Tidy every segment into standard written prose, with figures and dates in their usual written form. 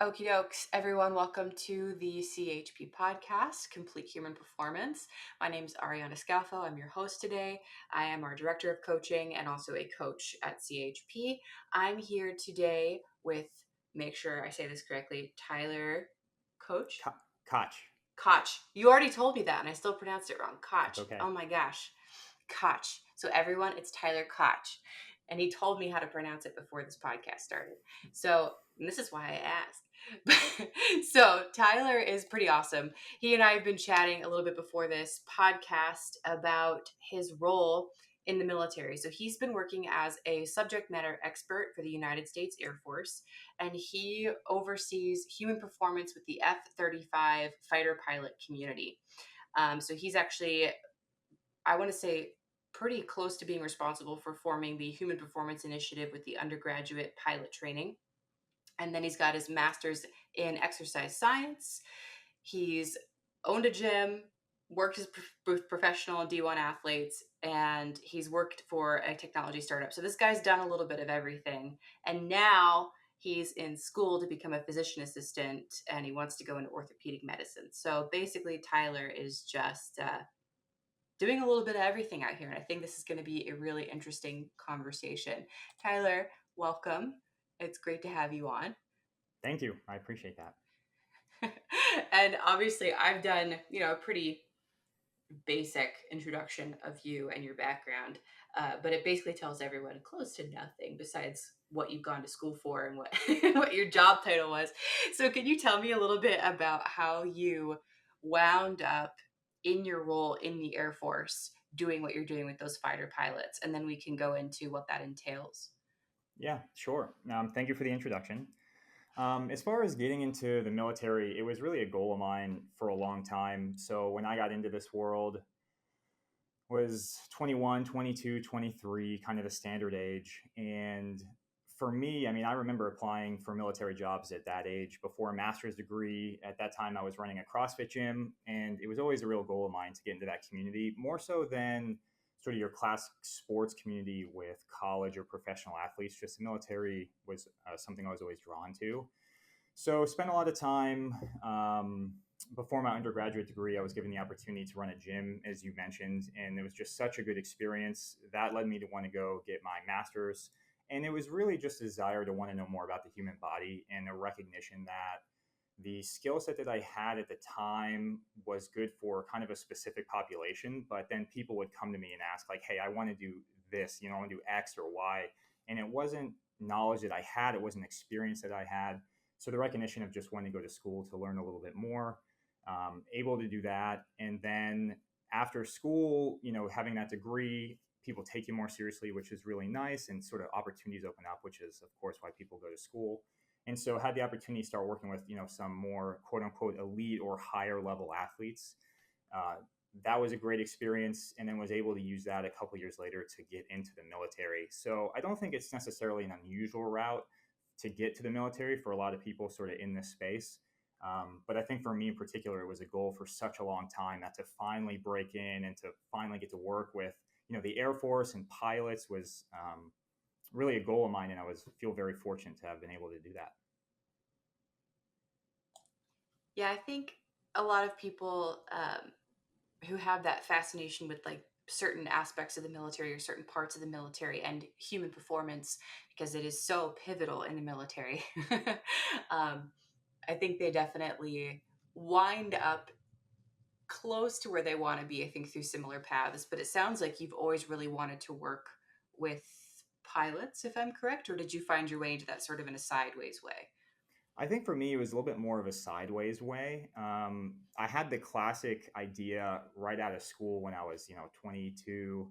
Okie dokes, everyone. Welcome to the CHP podcast, Complete Human Performance. My name is Ariana Scalfo. I'm your host today. I am our director of coaching and also a coach at CHP. I'm here today with, make sure I say this correctly, Tyler Koch. Koch. Koch. You already told me that, and I still pronounced it wrong. That's Koch. okay. Oh my gosh. Koch. So everyone, it's Tyler Koch. And he told me how to pronounce it before this podcast started. So this is why I asked. So Tyler is pretty awesome. He and I have been chatting a little bit before this podcast about his role in the military. So he's been working as a subject matter expert for the United States Air Force, and he oversees human performance with the F-35 fighter pilot community. So he's actually, I want to say, pretty close to being responsible for forming the Human Performance Initiative with the Undergraduate Pilot Training. And then he's got his master's in exercise science. He's owned a gym, worked with professional D1 athletes, and he's worked for a technology startup. So this guy's done a little bit of everything. And now he's in school to become a physician assistant, and he wants to go into orthopedic medicine. So basically, Tyler is just doing a little bit of everything out here. And I think this is going to be a really interesting conversation. Tyler, welcome. It's great to have you on. Thank you. I appreciate that. And obviously, I've done, a pretty basic introduction of you and your background, but it basically tells everyone close to nothing besides what you've gone to school for and what what your job title was. So, can you tell me a little bit about how you wound up in your role in the Air Force, doing what you're doing with those fighter pilots, and then we can go into what that entails. Yeah, sure. Thank you for the introduction. As far as getting into the military, it was really a goal of mine for a long time. So when I got into this world, was 21, 22, 23, kind of the standard age. And for me, I mean, I remember applying for military jobs at that age before a master's degree. At that time, I was running a CrossFit gym, and it was always a real goal of mine to get into that community, more so than sort of your classic sports community with college or professional athletes. Just the military was something I was always drawn to. So spent a lot of time before my undergraduate degree. I was given the opportunity to run a gym, as you mentioned, and it was just such a good experience. That led me to want to go get my master's. And it was really just a desire to want to know more about the human body and a recognition that the skill set that I had at the time was good for kind of a specific population. But then people would come to me and ask, like, hey, I want to do this, I want to do X or Y. And it wasn't knowledge that I had, it wasn't experience that I had. So the recognition of just wanting to go to school to learn a little bit more, able to do that. And then after school, having that degree, people take you more seriously, which is really nice. And sort of opportunities open up, which is, of course, why people go to school. And so had the opportunity to start working with, some more quote unquote elite or higher level athletes. That was a great experience, and then was able to use that a couple years later to get into the military. So I don't think it's necessarily an unusual route to get to the military for a lot of people sort of in this space. But I think for me in particular, it was a goal for such a long time that to finally break in and to finally get to work with, the Air Force and pilots was really a goal of mine. And I feel very fortunate to have been able to do that. Yeah, I think a lot of people who have that fascination with like certain aspects of the military or certain parts of the military and human performance, because it is so pivotal in the military. I think they definitely wind up close to where they want to be, I think, through similar paths. But it sounds like you've always really wanted to work with pilots, if I'm correct, or did you find your way into that sort of in a sideways way? I think for me, it was a little bit more of a sideways way. I had the classic idea right out of school when I was, 22,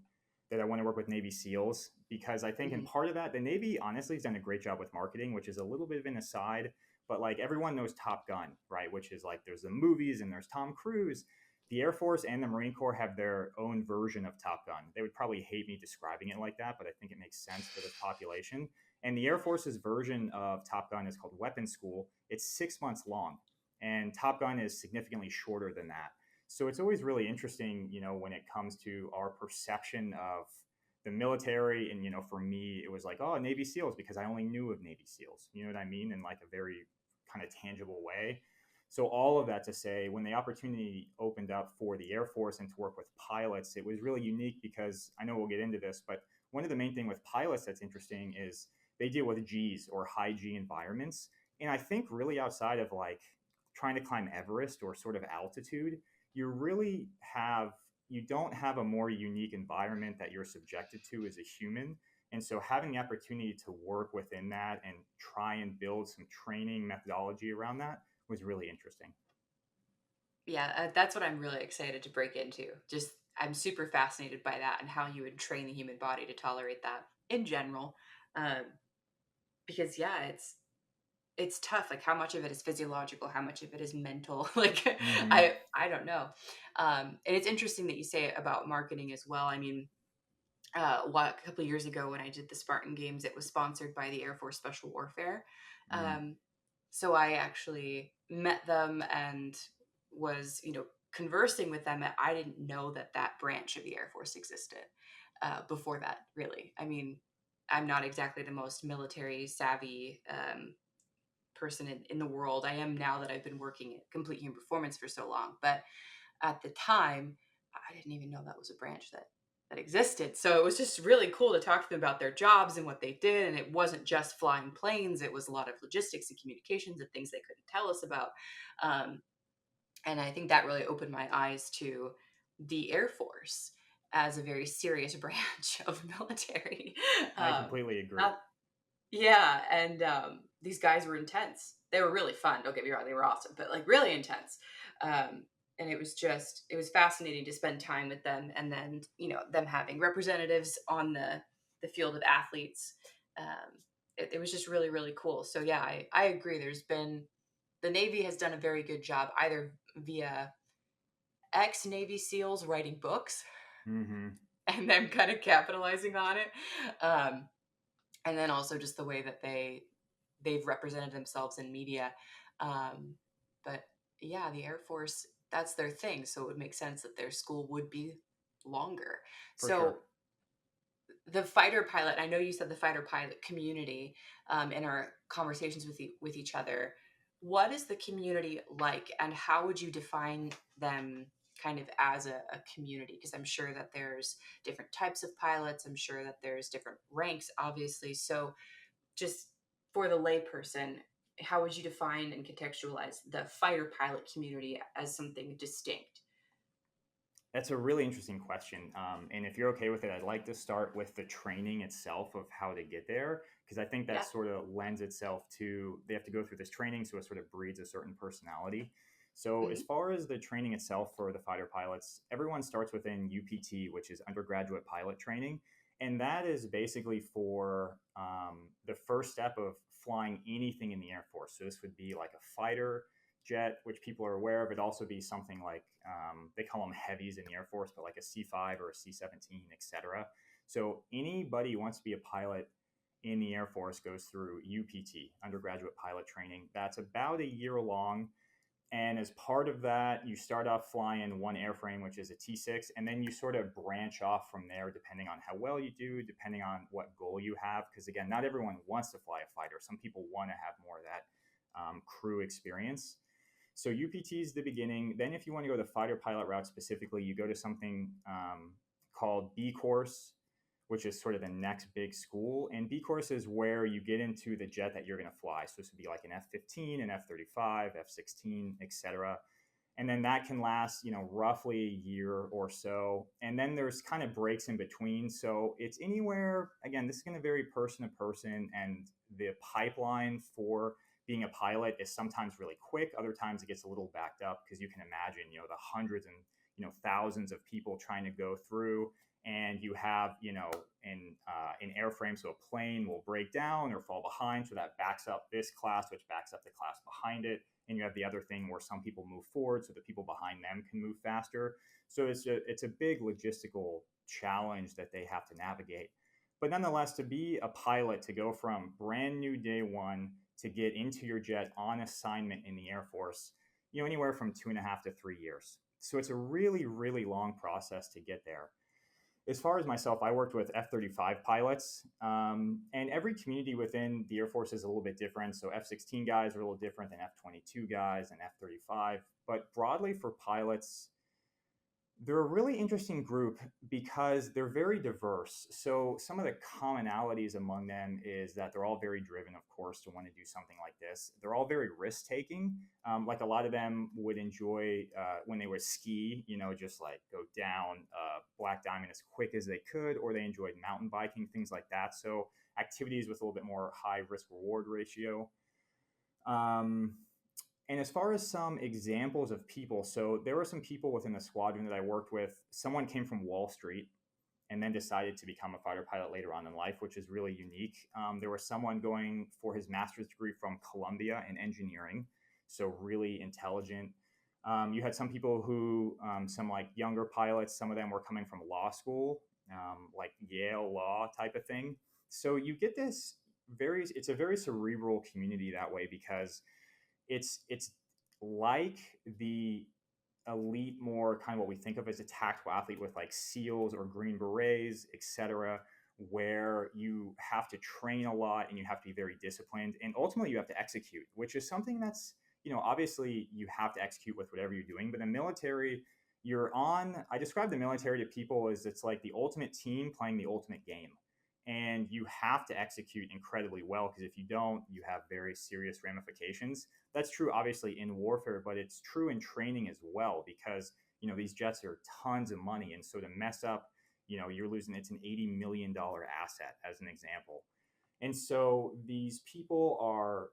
that I want to work with Navy SEALs, because I think in Mm-hmm. part of that, the Navy honestly has done a great job with marketing, which is a little bit of an aside. But like everyone knows Top Gun, right? Which is like there's the movies and there's Tom Cruise. The Air Force and the Marine Corps have their own version of Top Gun. They would probably hate me describing it like that, but I think it makes sense for this population. And the Air Force's version of Top Gun is called Weapon School. It's 6 months long, and Top Gun is significantly shorter than that. So it's always really interesting, when it comes to our perception of the military. And, for me, it was like, oh, Navy SEALs, because I only knew of Navy SEALs, you know what I mean? In like a very kind of tangible way. So all of that to say, when the opportunity opened up for the Air Force and to work with pilots, it was really unique because I know we'll get into this, but one of the main thing with pilots that's interesting is they deal with G's or high G environments. And I think really outside of like trying to climb Everest or sort of altitude, you really have you don't have a more unique environment that you're subjected to as a human. And so having the opportunity to work within that and try and build some training methodology around that was really interesting. Yeah, that's what I'm really excited to break into. Just I'm super fascinated by that and how you would train the human body to tolerate that in general. Um, because yeah, it's tough. Like how much of it is physiological, how much of it is mental. Like Mm-hmm. I don't know. And it's interesting that you say about marketing as well. I mean, a couple of years ago when I did the Spartan Games, it was sponsored by the Air Force Special Warfare. Mm. Um, so I actually met them and was, conversing with them. And I didn't know that that branch of the Air Force existed before that, really. I mean, I'm not exactly the most military savvy person in the world. I am now that I've been working at Complete Human Performance for so long. But at the time, I didn't even know that was a branch that existed. So it was just really cool to talk to them about their jobs and what they did. And it wasn't just flying planes; it was a lot of logistics and communications and things they couldn't tell us about. Um, and I think that really opened my eyes to the Air Force as a very serious branch of military. I Um, completely agree. not yeah, and these guys were intense. They were really fun. Don't get me wrong; they were awesome, but like really intense. Um, and it was fascinating to spend time with them, and then them having representatives on the field of athletes. It was just really really cool. So yeah, I agree. The Navy has done a very good job either via ex Navy SEALs writing books Mm-hmm. and them kind of capitalizing on it. Um, and then also just the way that they've represented themselves in media. Um, but yeah, the Air Force, that's their thing, so it would make sense that their school would be longer. For sure. So the fighter pilot, I know you said the fighter pilot community in our conversations with each other. What is the community like, and how would you define them kind of as a community? Because I'm sure that there's different types of pilots. I'm sure that there's different ranks, obviously. So just for the layperson, how would you define and contextualize the fighter pilot community as something distinct? That's a really interesting question. And if you're okay with it, I'd like to start with the training itself of how to get there, because I think that Yeah. sort of lends itself to they have to go through this training, so it sort of breeds a certain personality. So, as Hmm. far as the training itself for the fighter pilots, everyone starts within UPT, which is Undergraduate Pilot Training. And that is basically for the first step of flying anything in the Air Force. So, this would be like a fighter, jet, which people are aware of. It'd also be something like they call them heavies in the Air Force, but like a C-5 or a C-17, etc. So anybody who wants to be a pilot in the Air Force goes through UPT, Undergraduate Pilot Training. That's about a year long. And as part of that, you start off flying one airframe, which is a T6, and then you sort of branch off from there depending on how well you do, depending on what goal you have. Because again, not everyone wants to fly a fighter. Some people want to have more of that crew experience. So UPT is the beginning. Then, if you want to go the fighter pilot route specifically, you go to something called B course, which is sort of the next big school. And B course is where you get into the jet that you're going to fly. So this would be like an F-15, an F-35, F-16, etc. And then that can last, roughly a year or so. And then there's kind of breaks in between. So it's anywhere, again, this is going to vary person to person. And the pipeline for being a pilot is sometimes really quick. Other times it gets a little backed up because you can imagine, the hundreds and, thousands of people trying to go through. And you have, an airframe, so a plane will break down or fall behind. So that backs up this class, which backs up the class behind it. And you have the other thing where some people move forward so the people behind them can move faster. So it's a big logistical challenge that they have to navigate. But nonetheless, to be a pilot, to go from brand new day one to get into your jet on assignment in the Air Force, anywhere from 2.5 to 3 years. So it's a really, really long process to get there. as far as myself, I worked with F-35 pilots, and every community within the Air Force is a little bit different. So F-16 guys are a little different than F-22 guys and F-35. But broadly for pilots, they're a really interesting group because they're very diverse. So some of the commonalities among them is that they're all very driven, of course, to want to do something like this. They're all very risk taking. Like a lot of them would enjoy when they would ski, just like go down Black Diamond as quick as they could, or they enjoyed mountain biking, things like that. So activities with a little bit more high risk reward ratio. Um, and as far as some examples of people, so there were some people within the squadron that I worked with. Someone came from Wall Street and then decided to become a fighter pilot later on in life, which is really unique. There was someone going for his master's degree from Columbia in engineering, so really intelligent. You had some people who, some like younger pilots, some of them were coming from law school, like Yale Law type of thing. So you get this it's a very cerebral community that way because it's like the elite, more kind of what we think of as a tactical athlete with like SEALs or Green Berets, etc., where you have to train a lot and you have to be very disciplined, and ultimately you have to execute, which is something that's obviously you have to execute with whatever you're doing. But in the military, I describe the military to people as it's like the ultimate team playing the ultimate game, and you have to execute incredibly well because if you don't, you have very serious ramifications. That's true obviously in warfare, but it's true in training as well because these jets are tons of money, and so to mess up, you're losing. It's an $80 million asset as an example. And so these people are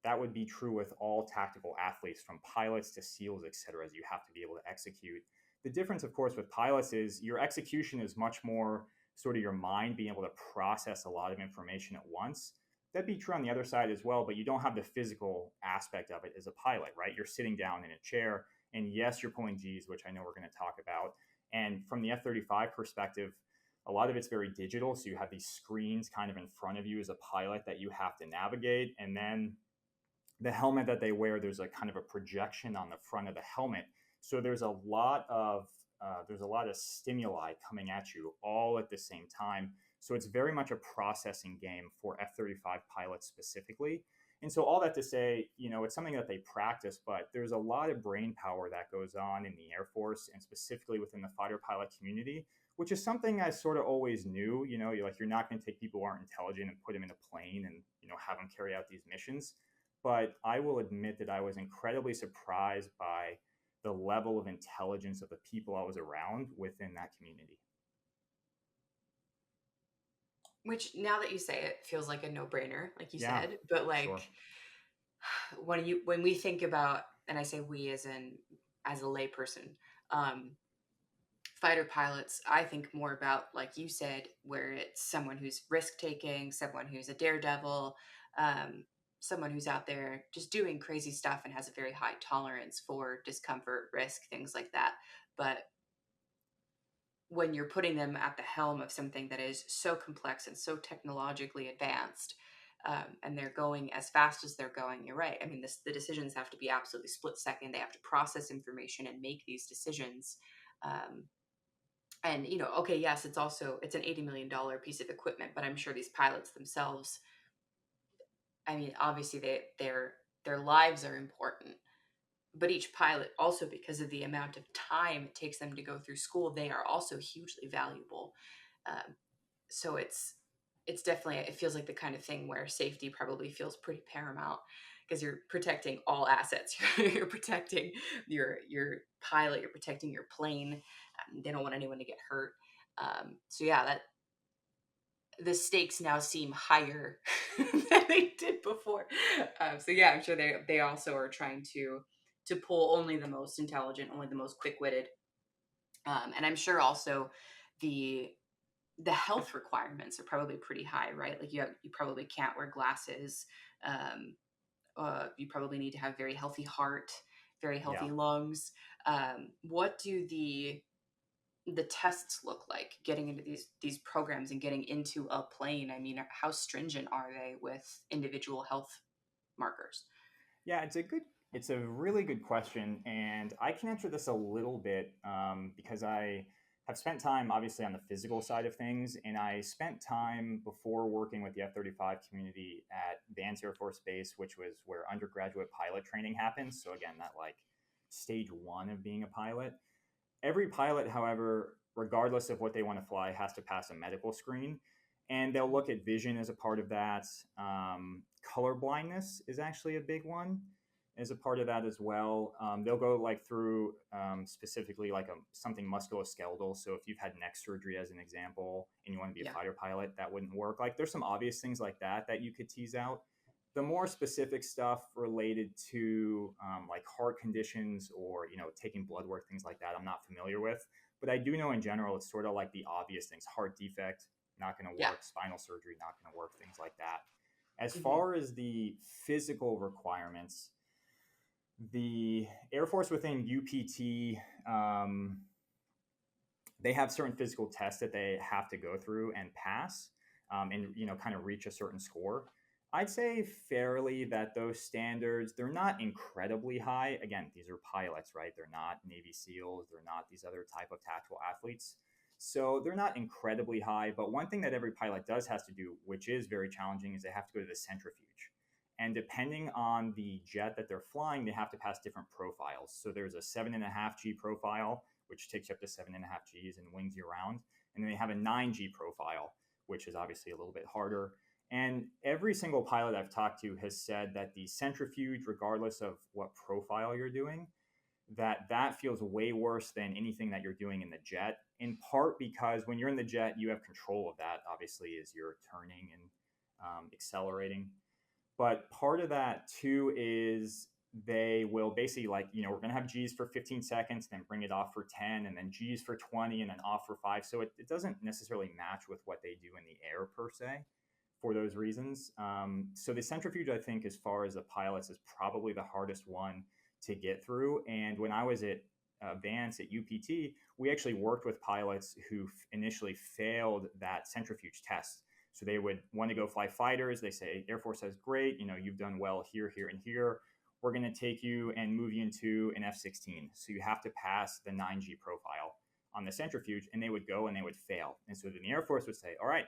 that would be true with all tactical athletes, from pilots to SEALs, et cetera, as you have to be able to execute. The difference, of course, with pilots is your execution is much more sort of your mind being able to process a lot of information at once. That'd be true on the other side as well, but you don't have the physical aspect of it as a pilot, right? You're sitting down in a chair, and yes, you're pulling G's, which I know we're going to talk about. And from the F-35 perspective, a lot of it's very digital. So you have these screens kind of in front of you as a pilot that you have to navigate. And then the helmet that they wear, there's a kind of a projection on the front of the helmet. So there's a lot of stimuli coming at you all at the same time. So it's very much a processing game for F-35 pilots specifically. And so all that to say, it's something that they practice, but there's a lot of brain power that goes on in the Air Force and specifically within the fighter pilot community, which is something I sort of always knew. You're not going to take people who aren't intelligent and put them in a plane and, have them carry out these missions. But I will admit that I was incredibly surprised by the level of intelligence of the people I was around within that community. Which, now that you say it, feels like a no-brainer, like you Yeah, said. But sure. like when we think about, and I say we as a layperson, um, fighter pilots, I think more about, like you said, where it's someone who's risk taking, someone who's a daredevil, um, someone who's out there just doing crazy stuff and has a very high tolerance for discomfort, risk, things like that. But when you're putting them at the helm of something that is so complex and so technologically advanced, and they're going as fast as they're going, you're right. I mean, the decisions have to be absolutely split second. They have to process information and make these decisions. Um, and okay, yes, it's an $80 million piece of equipment, but I'm sure these pilots themselves, I mean, obviously their lives are important, but each pilot also, because of the amount of time it takes them to go through school, they are also hugely valuable. um, so it's definitely, it feels like the kind of thing where safety probably feels pretty paramount because you're protecting all assets. You're protecting your pilot, you're protecting your plane. They don't want anyone to get hurt. So yeah, that the stakes now seem higher than they did before. So yeah, I'm sure they also are trying to pull only the most intelligent, only the most quick-witted, and I'm sure also the the health requirements are probably pretty high, right? Like you probably can't wear glasses. Um, you probably need to have very healthy heart, very Yeah. healthy lungs. What do the tests look like getting into these programs and getting into a plane? I mean, how stringent are they with individual health markers? Yeah, it's a really good question, and I can answer this a little bit because I have spent time obviously on the physical side of things, and I spent time before working with the F-35 community at Vance Air Force Base, which was where undergraduate pilot training happens. So again, that like stage one of being a pilot. Every pilot, however, regardless of what they want to fly, has to pass a medical screen. And they'll look at vision as a part of that. Color blindness is actually a big one as a part of that as well. They'll go like through specifically like something musculoskeletal. So if you've had neck surgery as an example and you want to be a Yeah. fighter pilot, that wouldn't work. Like there's some obvious things like that you could tease out. The more specific stuff related to like heart conditions or taking blood work, things like that, I'm not familiar with. But I do know in general it's sort of like the obvious things: heart defect, not going to Yeah. work; spinal surgery, not going to work; things like that. As Hmm. far as the physical requirements, the Air Force within UPT, they have certain physical tests that they have to go through and pass, and kind of reach a certain score. I'd say fairly that those standards, they're not incredibly high. Again, these are pilots, right? They're not Navy SEALs. They're not these other type of tactical athletes. So they're not incredibly high. But one thing that every pilot does has to do, which is very challenging, is they have to go to the centrifuge. And depending on the jet that they're flying, they have to pass different profiles. So there's a 7.5G profile, which takes you up to 7.5 Gs and wings you around. And then they have a 9G profile, which is obviously a little bit harder. And every single pilot I've talked to has said that the centrifuge, regardless of what profile you're doing, that feels way worse than anything that you're doing in the jet, in part because when you're in the jet, you have control of that, obviously, as you're turning and accelerating. But part of that too is they will basically like, we're going to have G's for 15 seconds, then bring it off for 10, and then G's for 20, and then off for 5. So it doesn't necessarily match with what they do in the air per se for those reasons. So the centrifuge, I think, as far as the pilots, is probably the hardest one to get through. And when I was at Vance at UPT, we actually worked with pilots who initially failed that centrifuge test. So they would want to go fly fighters. They say, Air Force says, great, you've done well here, here, and here. We're going to take you and move you into an F-16. So you have to pass the 9G profile on the centrifuge, and they would go and they would fail. And so then the Air Force would say, all right,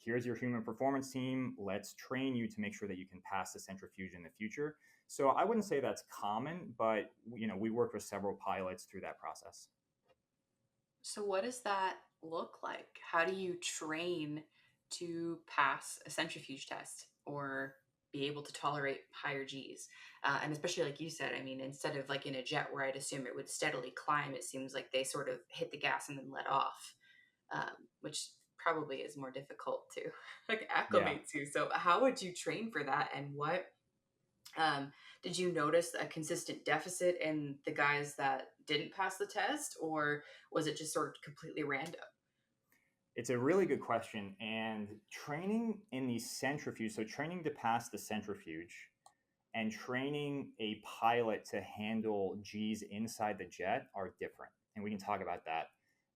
here's your human performance team. Let's train you to make sure that you can pass the centrifuge in the future. So I wouldn't say that's common, but we worked with several pilots through that process. So what does that look like? How do you train to pass a centrifuge test or be able to tolerate higher G's? And especially like you said, I mean, instead of like in a jet where I'd assume it would steadily climb, it seems like they sort of hit the gas and then let off, which probably is more difficult to like Yeah. acclimate to. So how would you train for that, and what did you notice a consistent deficit in the guys that didn't pass the test, or was it just sort of completely random? It's a really good question. And training in the centrifuge, so training to pass the centrifuge and training a pilot to handle G's inside the jet are different. And we can talk about that.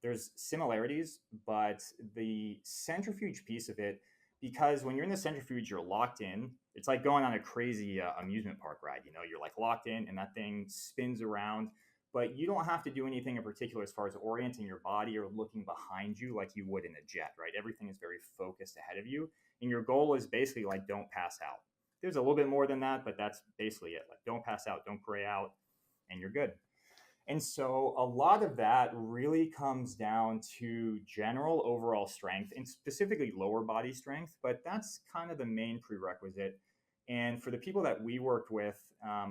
There's similarities, but the centrifuge piece of it, because when you're in the centrifuge, you're locked in. It's like going on a crazy amusement park ride. You're like locked in and that thing spins around, but you don't have to do anything in particular as far as orienting your body or looking behind you like you would in a jet, right? Everything is very focused ahead of you. And your goal is basically like, don't pass out. There's a little bit more than that, but that's basically it. Like, don't pass out, don't gray out, and you're good. And so a lot of that really comes down to general overall strength and specifically lower body strength, but that's kind of the main prerequisite. And for the people that we worked with,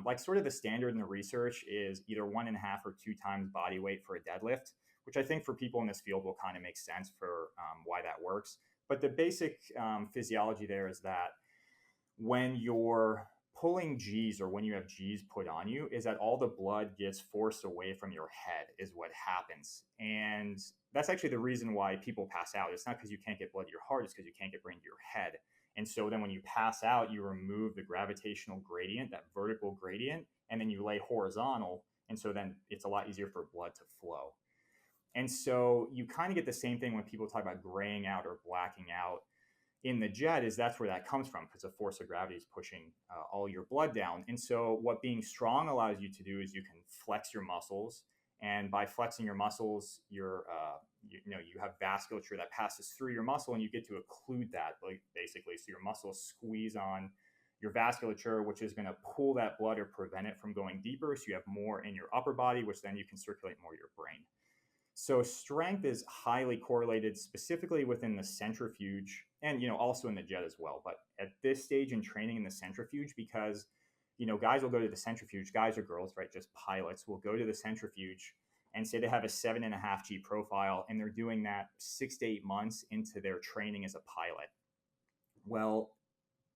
like sort of the standard in the research is either 1.5 or 2 times body weight for a deadlift, which I think for people in this field will kind of make sense for why that works. But the basic physiology there is that when you're pulling G's or when you have G's put on you is that all the blood gets forced away from your head is what happens. And that's actually the reason why people pass out. It's not because you can't get blood to your heart, it's because you can't get brain to your head. And so then when you pass out, you remove the gravitational gradient, that vertical gradient, and then you lay horizontal. And so then it's a lot easier for blood to flow. And so you kind of get the same thing when people talk about graying out or blacking out in the jet, is that's where that comes from, because the force of gravity is pushing all your blood down. And so what being strong allows you to do is you can flex your muscles And by flexing your muscles, you have vasculature that passes through your muscle, and you get to occlude that, like, basically. So your muscles squeeze on your vasculature, which is going to pull that blood or prevent it from going deeper. So you have more in your upper body, which then you can circulate more to your brain. So strength is highly correlated specifically within the centrifuge, and also in the jet as well. But at this stage in training in the centrifuge, because guys will go to the centrifuge, guys or girls, right? Just pilots will go to the centrifuge and say they have a 7.5G profile, and they're doing that 6 to 8 months into their training as a pilot. Well,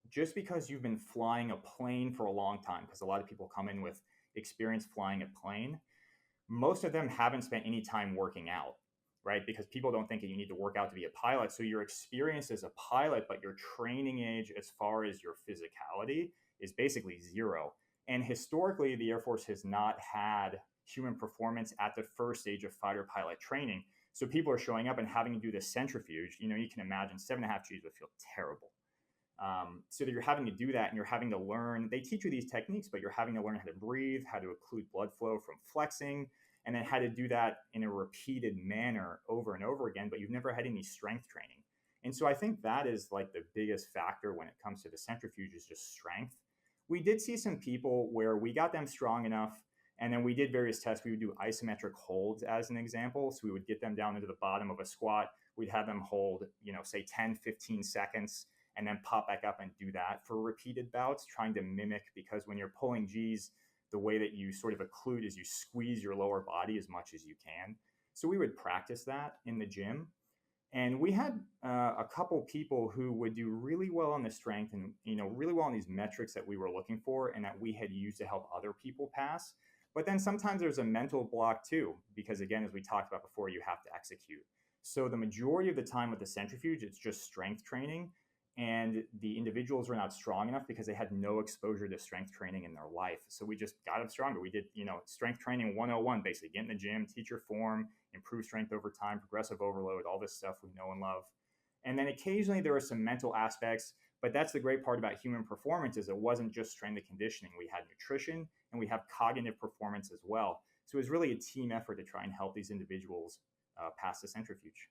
just because you've been flying a plane for a long time, because a lot of people come in with experience flying a plane, most of them haven't spent any time working out, right? Because people don't think that you need to work out to be a pilot. So your experience as a pilot, but your training age as far as your physicality is basically zero. And historically, the Air Force has not had human performance at the first stage of fighter pilot training. So people are showing up and having to do this centrifuge. You can imagine 7.5Gs would feel terrible. So that you're having to do that, and you're having to learn. They teach you these techniques, but you're having to learn how to breathe, how to occlude blood flow from flexing, and then how to do that in a repeated manner over and over again. But you've never had any strength training. And so I think that is like the biggest factor when it comes to the centrifuge, is just strength. We did see some people where we got them strong enough, and then we did various tests. We would do isometric holds as an example. So we would get them down into the bottom of a squat. We'd have them hold, say 10, 15 seconds, and then pop back up and do that for repeated bouts, trying to mimic, because when you're pulling G's, the way that you sort of occlude is you squeeze your lower body as much as you can. So we would practice that in the gym. And we had a couple people who would do really well on the strength, and really well on these metrics that we were looking for and that we had used to help other people pass. But then sometimes there's a mental block too, because again, as we talked about before, you have to execute. So the majority of the time with the centrifuge, it's just strength training. And the individuals were not strong enough because they had no exposure to strength training in their life. So we just got them stronger. We did, strength training 101, basically. Get in the gym, teach your form, improve strength over time, progressive overload, all this stuff we know and love. And then occasionally there are some mental aspects, but that's the great part about human performance, is it wasn't just strength and conditioning. We had nutrition, and we have cognitive performance as well. So it was really a team effort to try and help these individuals pass the centrifuge.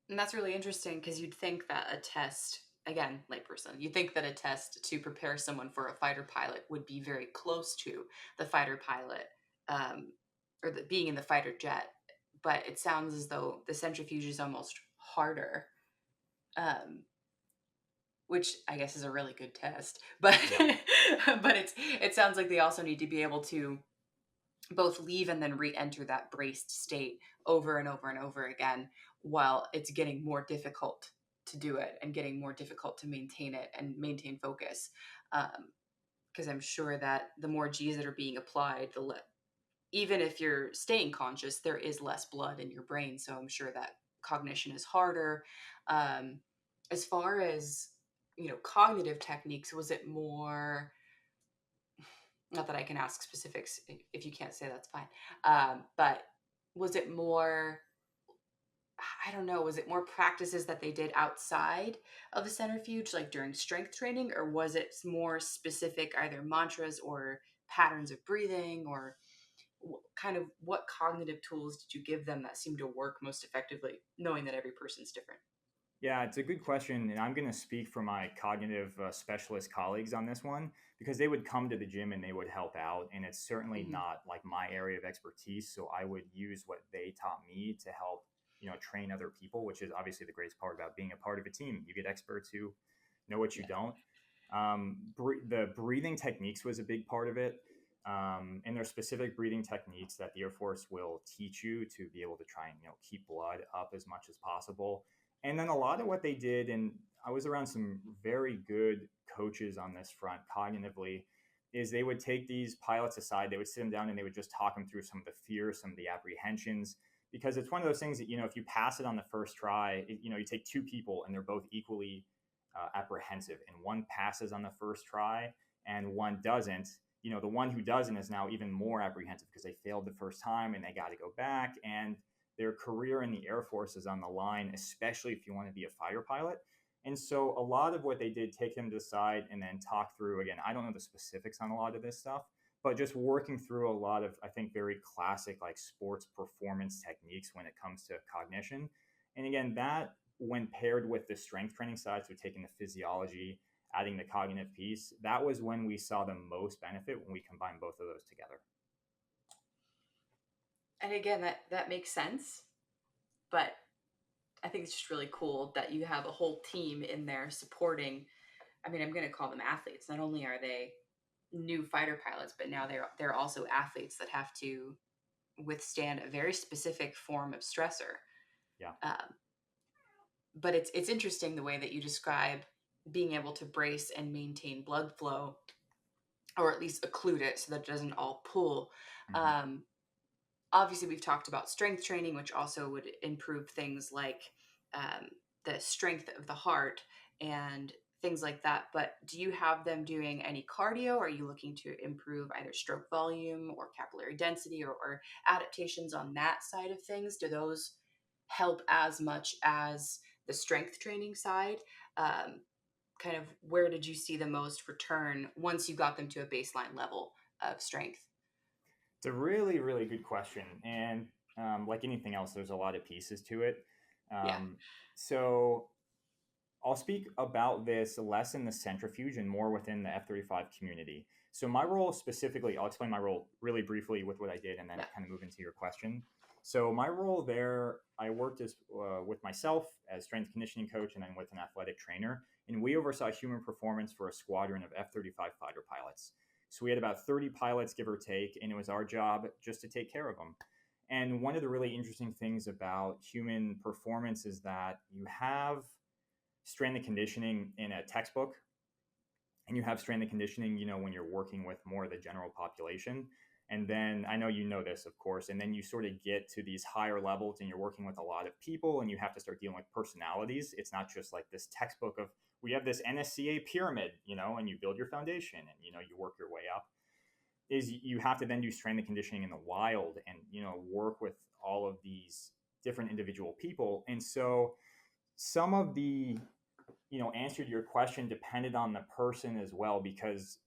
And that's really interesting, because you'd think that a test, again, layperson, you'd think that a test to prepare someone for a fighter pilot would be very close to the fighter pilot, or being in the fighter jet. But it sounds as though the centrifuge is almost harder, um, which I guess is a really good test. But Yeah. but it sounds like they also need to be able to both leave and then re-enter that braced state over and over and over again, while it's getting more difficult to do it and getting more difficult to maintain it and maintain focus. Because I'm sure that the more G's that are being applied, even if you're staying conscious, there is less blood in your brain. So I'm sure that cognition is harder. As far as, cognitive techniques, was it more, not that I can ask specifics. If you can't say, that's fine. But was it more, I don't know, was it more practices that they did outside of the centrifuge, like during strength training, or was it more specific, either mantras or patterns of breathing, or kind of what cognitive tools did you give them that seemed to work most effectively, knowing that every person's different? Yeah, it's a good question. And I'm going to speak for my cognitive specialist colleagues on this one, because they would come to the gym and they would help out. And it's certainly Mm-hmm. not like my area of expertise. So I would use what they taught me to help, train other people, which is obviously the greatest part about being a part of a team. You get experts who know what you Yeah. don't. The breathing techniques was a big part of it. And there's specific breathing techniques that the Air Force will teach you to be able to try and, keep blood up as much as possible. And then a lot of what they did, and I was around some very good coaches on this front cognitively, is they would take these pilots aside, they would sit them down, and they would just talk them through some of the fears, some of the apprehensions, because it's one of those things that, if you pass it on the first try, you take two people and they're both equally apprehensive, and one passes on the first try and one doesn't. The one who doesn't is now even more apprehensive because they failed the first time and they got to go back, and their career in the Air Force is on the line, especially if you want to be a fighter pilot. And so a lot of what they did, take them to the side and then talk through, again, I don't know the specifics on a lot of this stuff, but just working through a lot of, I think, very classic like sports performance techniques when it comes to cognition. And again, that when paired with the strength training side, so taking the physiology, adding the cognitive piece, that was when we saw the most benefit when we combined both of those together. And again, that makes sense, but I think it's just really cool that you have a whole team in there supporting. I mean, I'm going to call them athletes. Not only are they new fighter pilots, but now they're also athletes that have to withstand a very specific form of stressor. Yeah. But it's interesting the way that you describe being able to brace and maintain blood flow, or at least occlude it so that it doesn't all pool. Mm-hmm. Obviously, we've talked about strength training, which also would improve things like um, the strength of the heart and things like that. But do you have them doing any cardio? Are you looking to improve either stroke volume or capillary density, or adaptations on that side of things? Do those help as much as the strength training side? Kind of where did you see the most return once you got them to a baseline level of strength? It's a really, really good question. And like anything else, there's a lot of pieces to it. Yeah. So I'll speak about this less in the centrifuge and more within the F-35 community. So my role specifically, I'll explain my role really briefly with what I did and then Yeah. kind of move into your question. So my role there, I worked as with myself as strength conditioning coach and then with an athletic trainer. And we oversaw human performance for a squadron of F-35 fighter pilots. So we had about 30 pilots, give or take, and it was our job just to take care of them. And one of the really interesting things about human performance is that you have strength and conditioning in a textbook and you have strength and conditioning, when you're working with more of the general population. And then I know you know this, of course, and then you sort of get to these higher levels and you're working with a lot of people and you have to start dealing with personalities. It's not just like this textbook of we have this NSCA pyramid, and you build your foundation and, you work your way up. Is you have to then do strength and conditioning in the wild and, work with all of these different individual people. And so some of the answer to your question depended on the person as well, because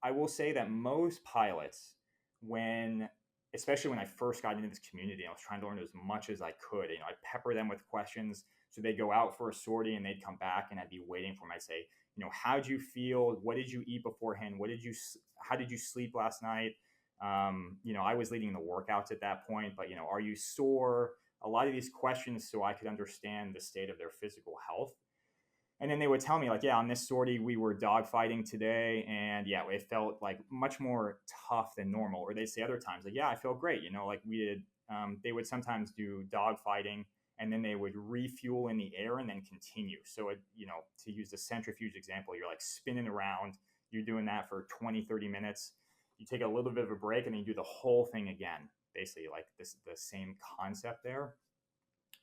I will say that most pilots, especially when I first got into this community, I was trying to learn as much as I could. I'd pepper them with questions. So they'd go out for a sortie and they'd come back and I'd be waiting for them. I'd say, how'd you feel? What did you eat beforehand? How did you sleep last night? I was leading the workouts at that point, but, are you sore? A lot of these questions so I could understand the state of their physical health. And then they would tell me like, yeah, on this sortie, we were dogfighting today. And yeah, it felt like much more tough than normal. Or they'd say other times like, yeah, I feel great. Like we did, they would sometimes do dogfighting and then they would refuel in the air and then continue. So, to use the centrifuge example, you're like spinning around, you're doing that for 20, 30 minutes. You take a little bit of a break and then you do the whole thing again, basically like the same concept there.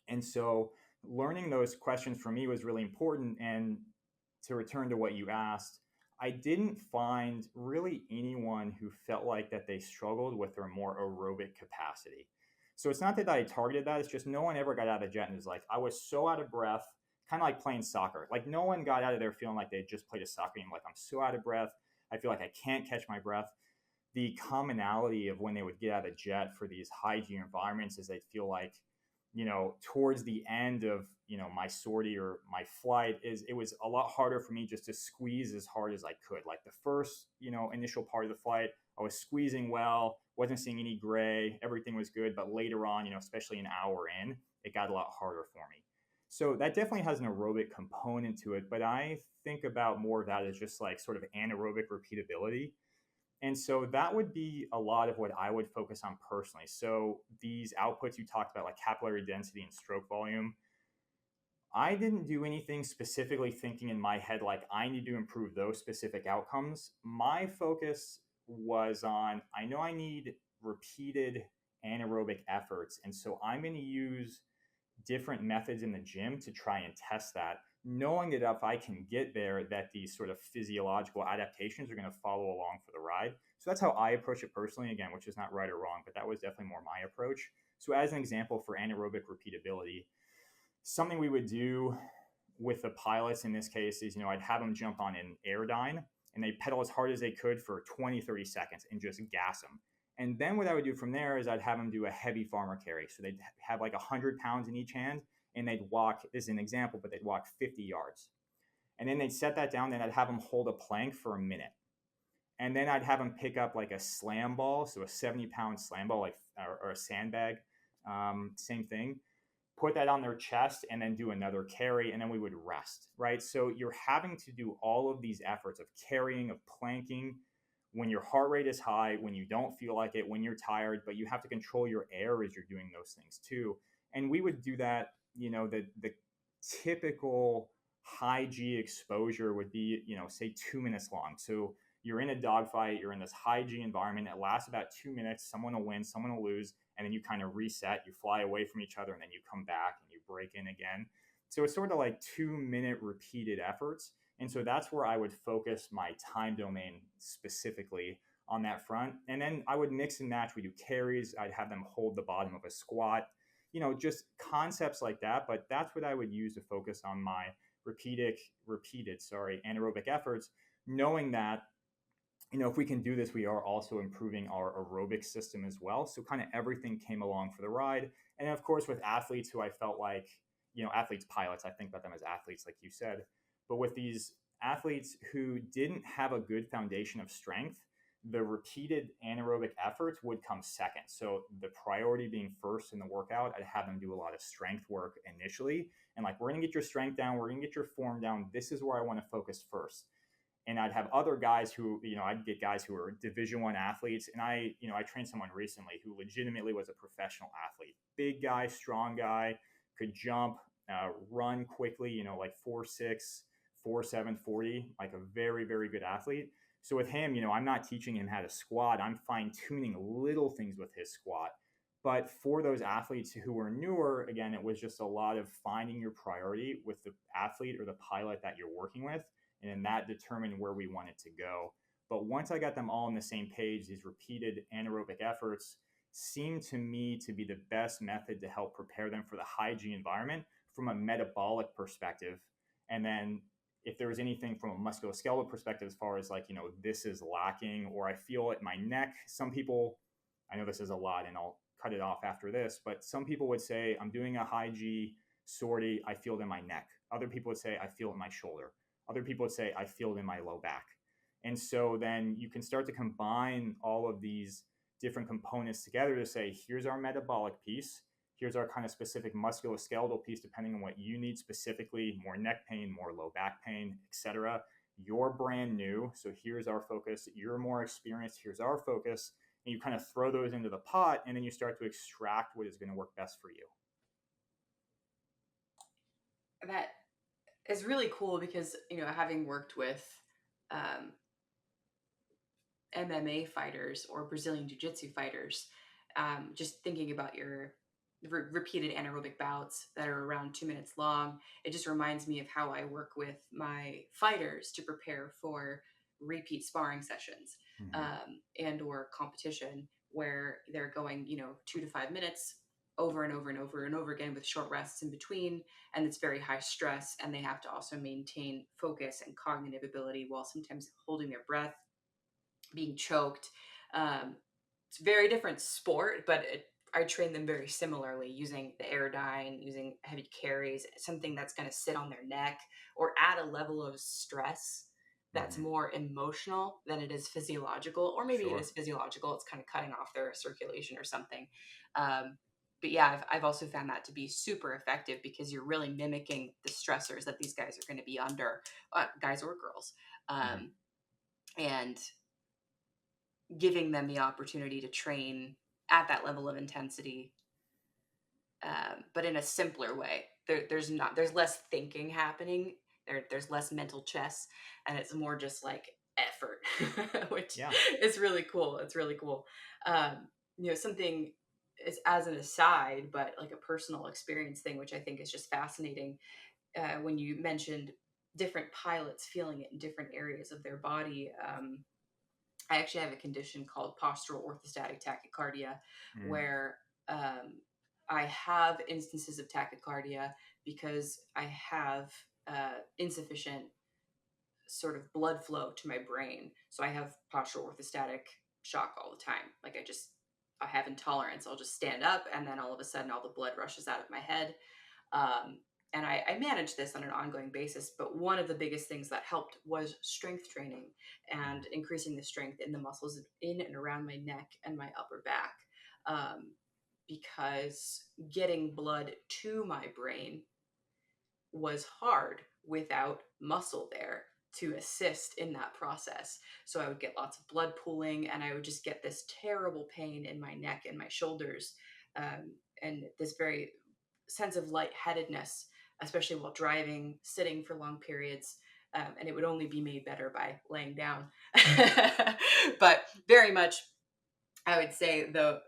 And so learning those questions for me was really important. And to return to what you asked, I didn't find really anyone who felt like that they struggled with their more aerobic capacity. So it's not that I targeted that. It's just no one ever got out of the jet and was like, I was so out of breath, kind of like playing soccer. Like no one got out of there feeling like they just played a soccer game. Like I'm so out of breath. I feel like I can't catch my breath. The commonality of when they would get out of the jet for these high G environments is they feel like, towards the end of, my sortie or my flight it was a lot harder for me just to squeeze as hard as I could. Like the first, initial part of the flight, I was squeezing well, wasn't seeing any gray, everything was good. But later on, especially an hour in, it got a lot harder for me. So that definitely has an aerobic component to it. But I think about more of that as just like sort of anaerobic repeatability. And so that would be a lot of what I would focus on personally. So these outputs you talked about, like capillary density and stroke volume, I didn't do anything specifically thinking in my head like I need to improve those specific outcomes. My focus was on, I know I need repeated anaerobic efforts. And so I'm going to use different methods in the gym to try and test that, knowing that if I can get there, that these sort of physiological adaptations are going to follow along for the ride. So that's how I approach it personally, again, which is not right or wrong, but that was definitely more my approach. So as an example for anaerobic repeatability, something we would do with the pilots in this case is, I'd have them jump on an airdyne. and they pedal as hard as they could for 20, 30 seconds and just gas them. And then what I would do from there is I'd have them do a heavy farmer carry. So they'd have like 100 pounds in each hand, and they'd walk, this is an example, but they'd walk 50 yards. And then they'd set that down, then I'd have them hold a plank for a minute. And then I'd have them pick up like a slam ball, so a 70-pound slam ball, like or a sandbag, same thing. Put that on their chest and then do another carry, and then we would rest, right? So you're having to do all of these efforts of carrying, of planking, when your heart rate is high, when you don't feel like it, when you're tired, but you have to control your air as you're doing those things too. And we would do that, the typical high G exposure would be, say 2 minutes long. So you're in a dogfight, you're in this high G environment. It lasts about 2 minutes. Someone will win, someone will lose, and then you kind of reset. You fly away from each other, and then you come back and you break in again. So it's sort of like 2-minute repeated efforts. And so that's where I would focus my time domain specifically on that front. And then I would mix and match. We do carries. I'd have them hold the bottom of a squat, just concepts like that. But that's what I would use to focus on my repeated anaerobic efforts, knowing that if we can do this, we are also improving our aerobic system as well. So kind of everything came along for the ride. And of course, with athletes who I felt like, athletes, pilots, I think about them as athletes, like you said. But with these athletes who didn't have a good foundation of strength, the repeated anaerobic efforts would come second. So the priority being first in the workout, I'd have them do a lot of strength work initially. And like, we're going to get your strength down. We're going to get your form down. This is where I want to focus first. And I'd have other guys who, I'd get guys who are Division I athletes. And I trained someone recently who legitimately was a professional athlete, big guy, strong guy, could jump, run quickly, like 4.6, 4.7, 40, like a very, very good athlete. So with him, I'm not teaching him how to squat. I'm fine tuning little things with his squat. But for those athletes who were newer, again, it was just a lot of finding your priority with the athlete or the pilot that you're working with. And then that determined where we wanted to go. But once I got them all on the same page, these repeated anaerobic efforts seemed to me to be the best method to help prepare them for the high G environment from a metabolic perspective. And then if there was anything from a musculoskeletal perspective, as far as like, this is lacking, or I feel it in my neck, some people, I know this is a lot and I'll cut it off after this, but some people would say, I'm doing a high G sortie, I feel it in my neck. Other people would say, I feel it in my shoulder. Other people would say, I feel it in my low back. And so then you can start to combine all of these different components together to say, here's our metabolic piece. Here's our kind of specific musculoskeletal piece, depending on what you need specifically, more neck pain, more low back pain, etc. You're brand new, so here's our focus. You're more experienced, here's our focus. And you kind of throw those into the pot, and then you start to extract what is going to work best for you. That is really cool because, having worked with MMA fighters or Brazilian Jiu-Jitsu fighters, just thinking about your repeated anaerobic bouts that are around 2 minutes long, it just reminds me of how I work with my fighters to prepare for repeat sparring sessions, and or competition where they're going, 2 to 5 minutes over and over and over and over again with short rests in between. And it's very high stress, and they have to also maintain focus and cognitive ability while sometimes holding their breath, being choked. It's a very different sport, but I train them very similarly, using the Airdyne, using heavy carries, something that's going to sit on their neck or add a level of stress that's more emotional than it is physiological, or maybe it is physiological. It's kind of cutting off their circulation or something. But yeah, I've also found that to be super effective because you're really mimicking the stressors that these guys are going to be under, guys or girls, and giving them the opportunity to train at that level of intensity, but in a simpler way. There's less thinking happening. There's less mental chess, and it's more just like effort, which is really cool. It's really cool. Something is as an aside, but like a personal experience thing, which I think is just fascinating. When you mentioned different pilots feeling it in different areas of their body, I actually have a condition called postural orthostatic tachycardia, where I have instances of tachycardia because I have insufficient sort of blood flow to my brain. So I have postural orthostatic shock all the time. Like I have intolerance. I'll just stand up and then all of a sudden all the blood rushes out of my head. Um, and I manage this on an ongoing basis. But one of the biggest things that helped was strength training and increasing the strength in the muscles in and around my neck and my upper back. Because getting blood to my brain was hard without muscle there to assist in that process. So I would get lots of blood pooling and I would just get this terrible pain in my neck and my shoulders, and this very sense of lightheadedness, especially while driving, sitting for long periods. And it would only be made better by laying down. But very much, I would say the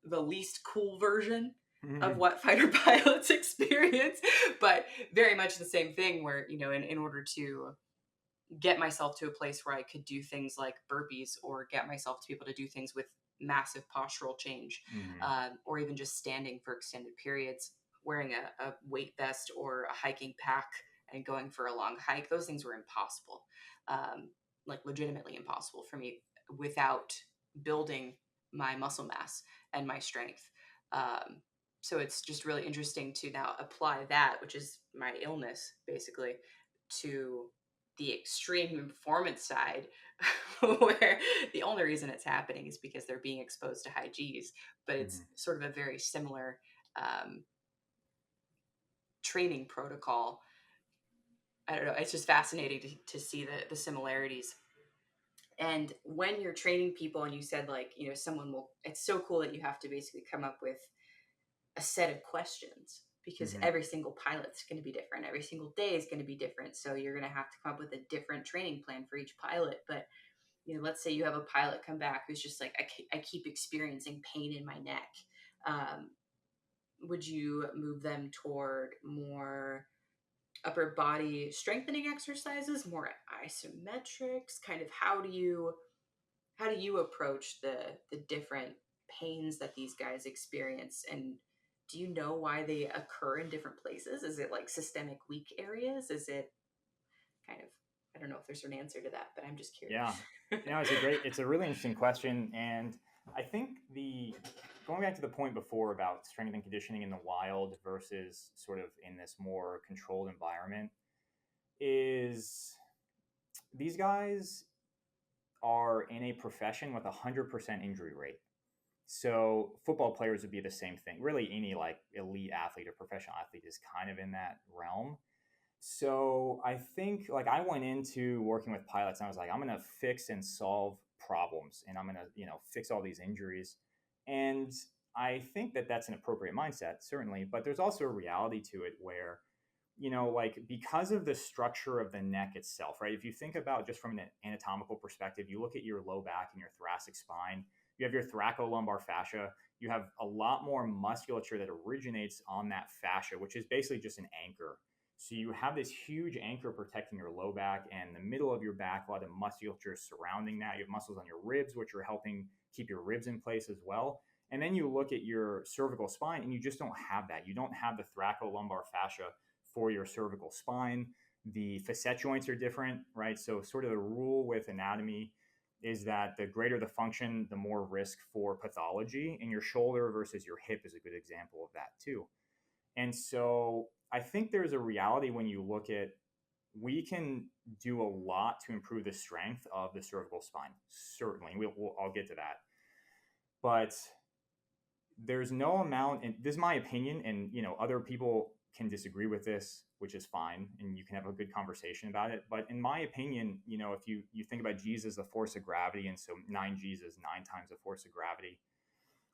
least cool version of what fighter pilots experience, but very much the same thing where, in order to get myself to a place where I could do things like burpees or get myself to be able to do things with massive postural change, or even just standing for extended periods, wearing a weight vest or a hiking pack and going for a long hike, those things were impossible, like legitimately impossible for me without building my muscle mass and my strength. So it's just really interesting to now apply that, which is my illness, basically, to the extreme performance side, where the only reason it's happening is because they're being exposed to high G's, but it's sort of a very similar training protocol. I don't know. It's just fascinating to see the similarities. And when you're training people and you said, like, it's so cool that you have to basically come up with a set of questions because every single pilot's going to be different. Every single day is going to be different. So you're going to have to come up with a different training plan for each pilot. But, let's say you have a pilot come back who's just like, I keep experiencing pain in my neck. Would you move them toward more upper body strengthening exercises, more isometrics? Kind of how do you approach the different pains that these guys experience, and do you know why they occur in different places? Is it like systemic weak areas? Is it kind of, I don't know if there's an answer to that, but I'm just curious. Yeah, it's a really interesting question, and I think going back to the point before about strength and conditioning in the wild versus sort of in this more controlled environment is these guys are in a profession with 100% injury rate. So football players would be the same thing. Really, any like elite athlete or professional athlete is kind of in that realm. So I think like I went into working with pilots and I was like, I'm going to fix and solve problems and I'm going to, fix all these injuries. And I think that that's an appropriate mindset, certainly. But there's also a reality to it where, like because of the structure of the neck itself, right? If you think about just from an anatomical perspective, you look at your low back and your thoracic spine, you have your thoracolumbar fascia, you have a lot more musculature that originates on that fascia, which is basically just an anchor. So you have this huge anchor protecting your low back and the middle of your back, a lot of musculature surrounding that. You have muscles on your ribs, which are helping keep your ribs in place as well. And then you look at your cervical spine and you just don't have that. You don't have the thoracolumbar fascia for your cervical spine. The facet joints are different, right? So sort of the rule with anatomy is that the greater the function, the more risk for pathology. And your shoulder versus your hip is a good example of that too. And so I think there's a reality when you look at, we can do a lot to improve the strength of the cervical spine. Certainly, I'll get to that. But there's no amount, and this is my opinion, and other people can disagree with this, which is fine, and you can have a good conversation about it. But in my opinion, if you think about G's as the force of gravity, and so 9G's is 9 times the force of gravity,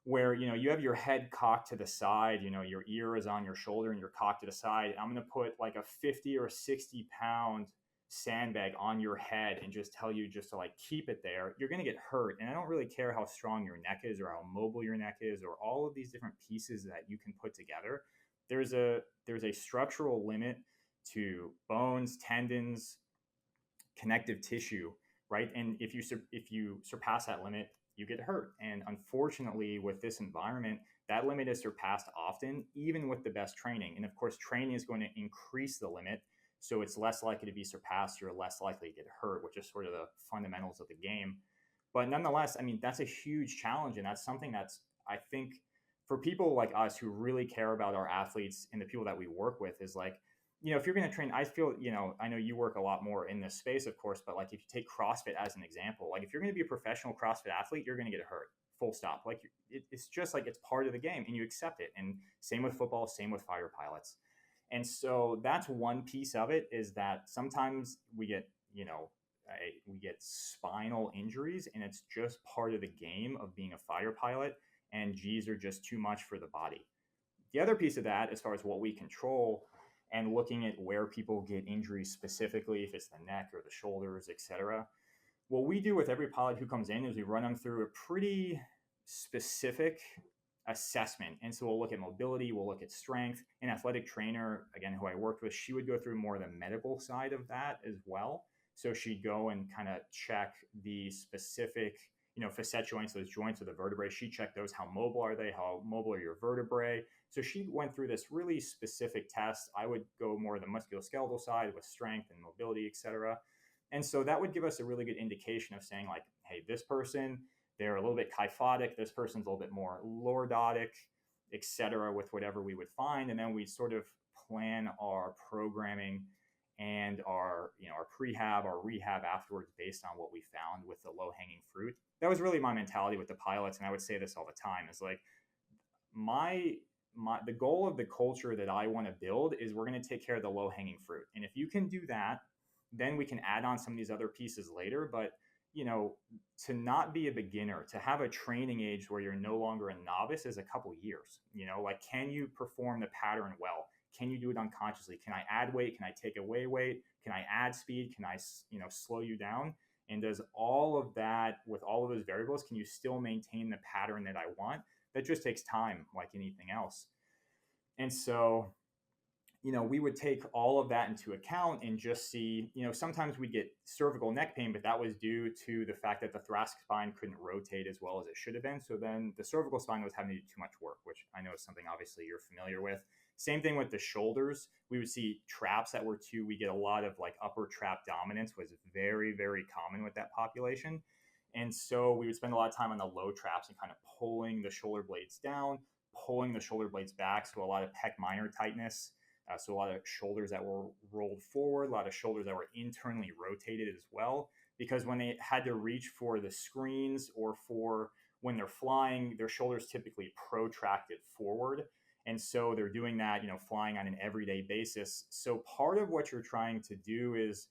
where you have your head cocked to the side, your ear is on your shoulder and you're cocked to the side. I'm going to put like a 50 or 60 pound sandbag on your head and just tell you just to like keep it there. You're going to get hurt. And I don't really care how strong your neck is or how mobile your neck is or all of these different pieces that you can put together. There's a structural limit to bones, tendons, connective tissue, right? And if you surpass that limit, you get hurt. And unfortunately, with this environment, that limit is surpassed often, even with the best training. And of course, training is going to increase the limit. So it's less likely to be surpassed. You're less likely to get hurt, which is sort of the fundamentals of the game. But nonetheless, I mean, that's a huge challenge. And that's something that's, I think, for people like us who really care about our athletes and the people that we work with, is like, if you're going to train, I feel, I know you work a lot more in this space, of course, but like if you take CrossFit as an example, like if you're going to be a professional CrossFit athlete, you're going to get hurt, full stop. Like it's just like, it's part of the game and you accept it. And same with football, same with fighter pilots. And so that's one piece of it, is that sometimes we get, we get spinal injuries, and it's just part of the game of being a fighter pilot. And G's are just too much for the body. The other piece of that, as far as what we control and looking at where people get injuries specifically, if it's the neck or the shoulders, etc., what we do with every pilot who comes in is we run them through a pretty specific assessment. And so we'll look at mobility, we'll look at strength. An athletic trainer, again, who I worked with, she would go through more of the medical side of that as well. So she'd go and kind of check the specific, facet joints, those joints of the vertebrae. She checked those. How mobile are they? How mobile are your vertebrae? So she went through this really specific test. I would go more the musculoskeletal side with strength and mobility, etc. And so that would give us a really good indication of saying like, hey, this person, they're a little bit kyphotic. This person's a little bit more lordotic, etc., with whatever we would find. And then we sort of plan our programming and our prehab, our rehab afterwards based on what we found with the low-hanging fruit. That was really my mentality with the pilots. And I would say this all the time, is like the goal of the culture that I want to build is we're going to take care of the low-hanging fruit. And if you can do that, then we can add on some of these other pieces later. But to not be a beginner, to have a training age where you're no longer a novice, is a couple years. Like, can you perform the pattern well? Can you do it unconsciously? Can I add weight? Can I take away weight? Can I add speed? Can I, slow you down? And does all of that, with all of those variables, can you still maintain the pattern that I want? That just takes time, like anything else. And so, we would take all of that into account and just see, sometimes we get cervical neck pain, but that was due to the fact that the thoracic spine couldn't rotate as well as it should have been. So then the cervical spine was having to do too much work, which I know is something obviously you're familiar with. Same thing with the shoulders. We would see traps that were we get a lot of like upper trap dominance was very, very common with that population. And so we would spend a lot of time on the low traps and kind of pulling the shoulder blades down, pulling the shoulder blades back. So a lot of pec minor tightness. So a lot of shoulders that were rolled forward, a lot of shoulders that were internally rotated as well, because when they had to reach for the screens or for when they're flying, their shoulders typically protracted forward. And so they're doing that, flying on an everyday basis. So part of what you're trying to do is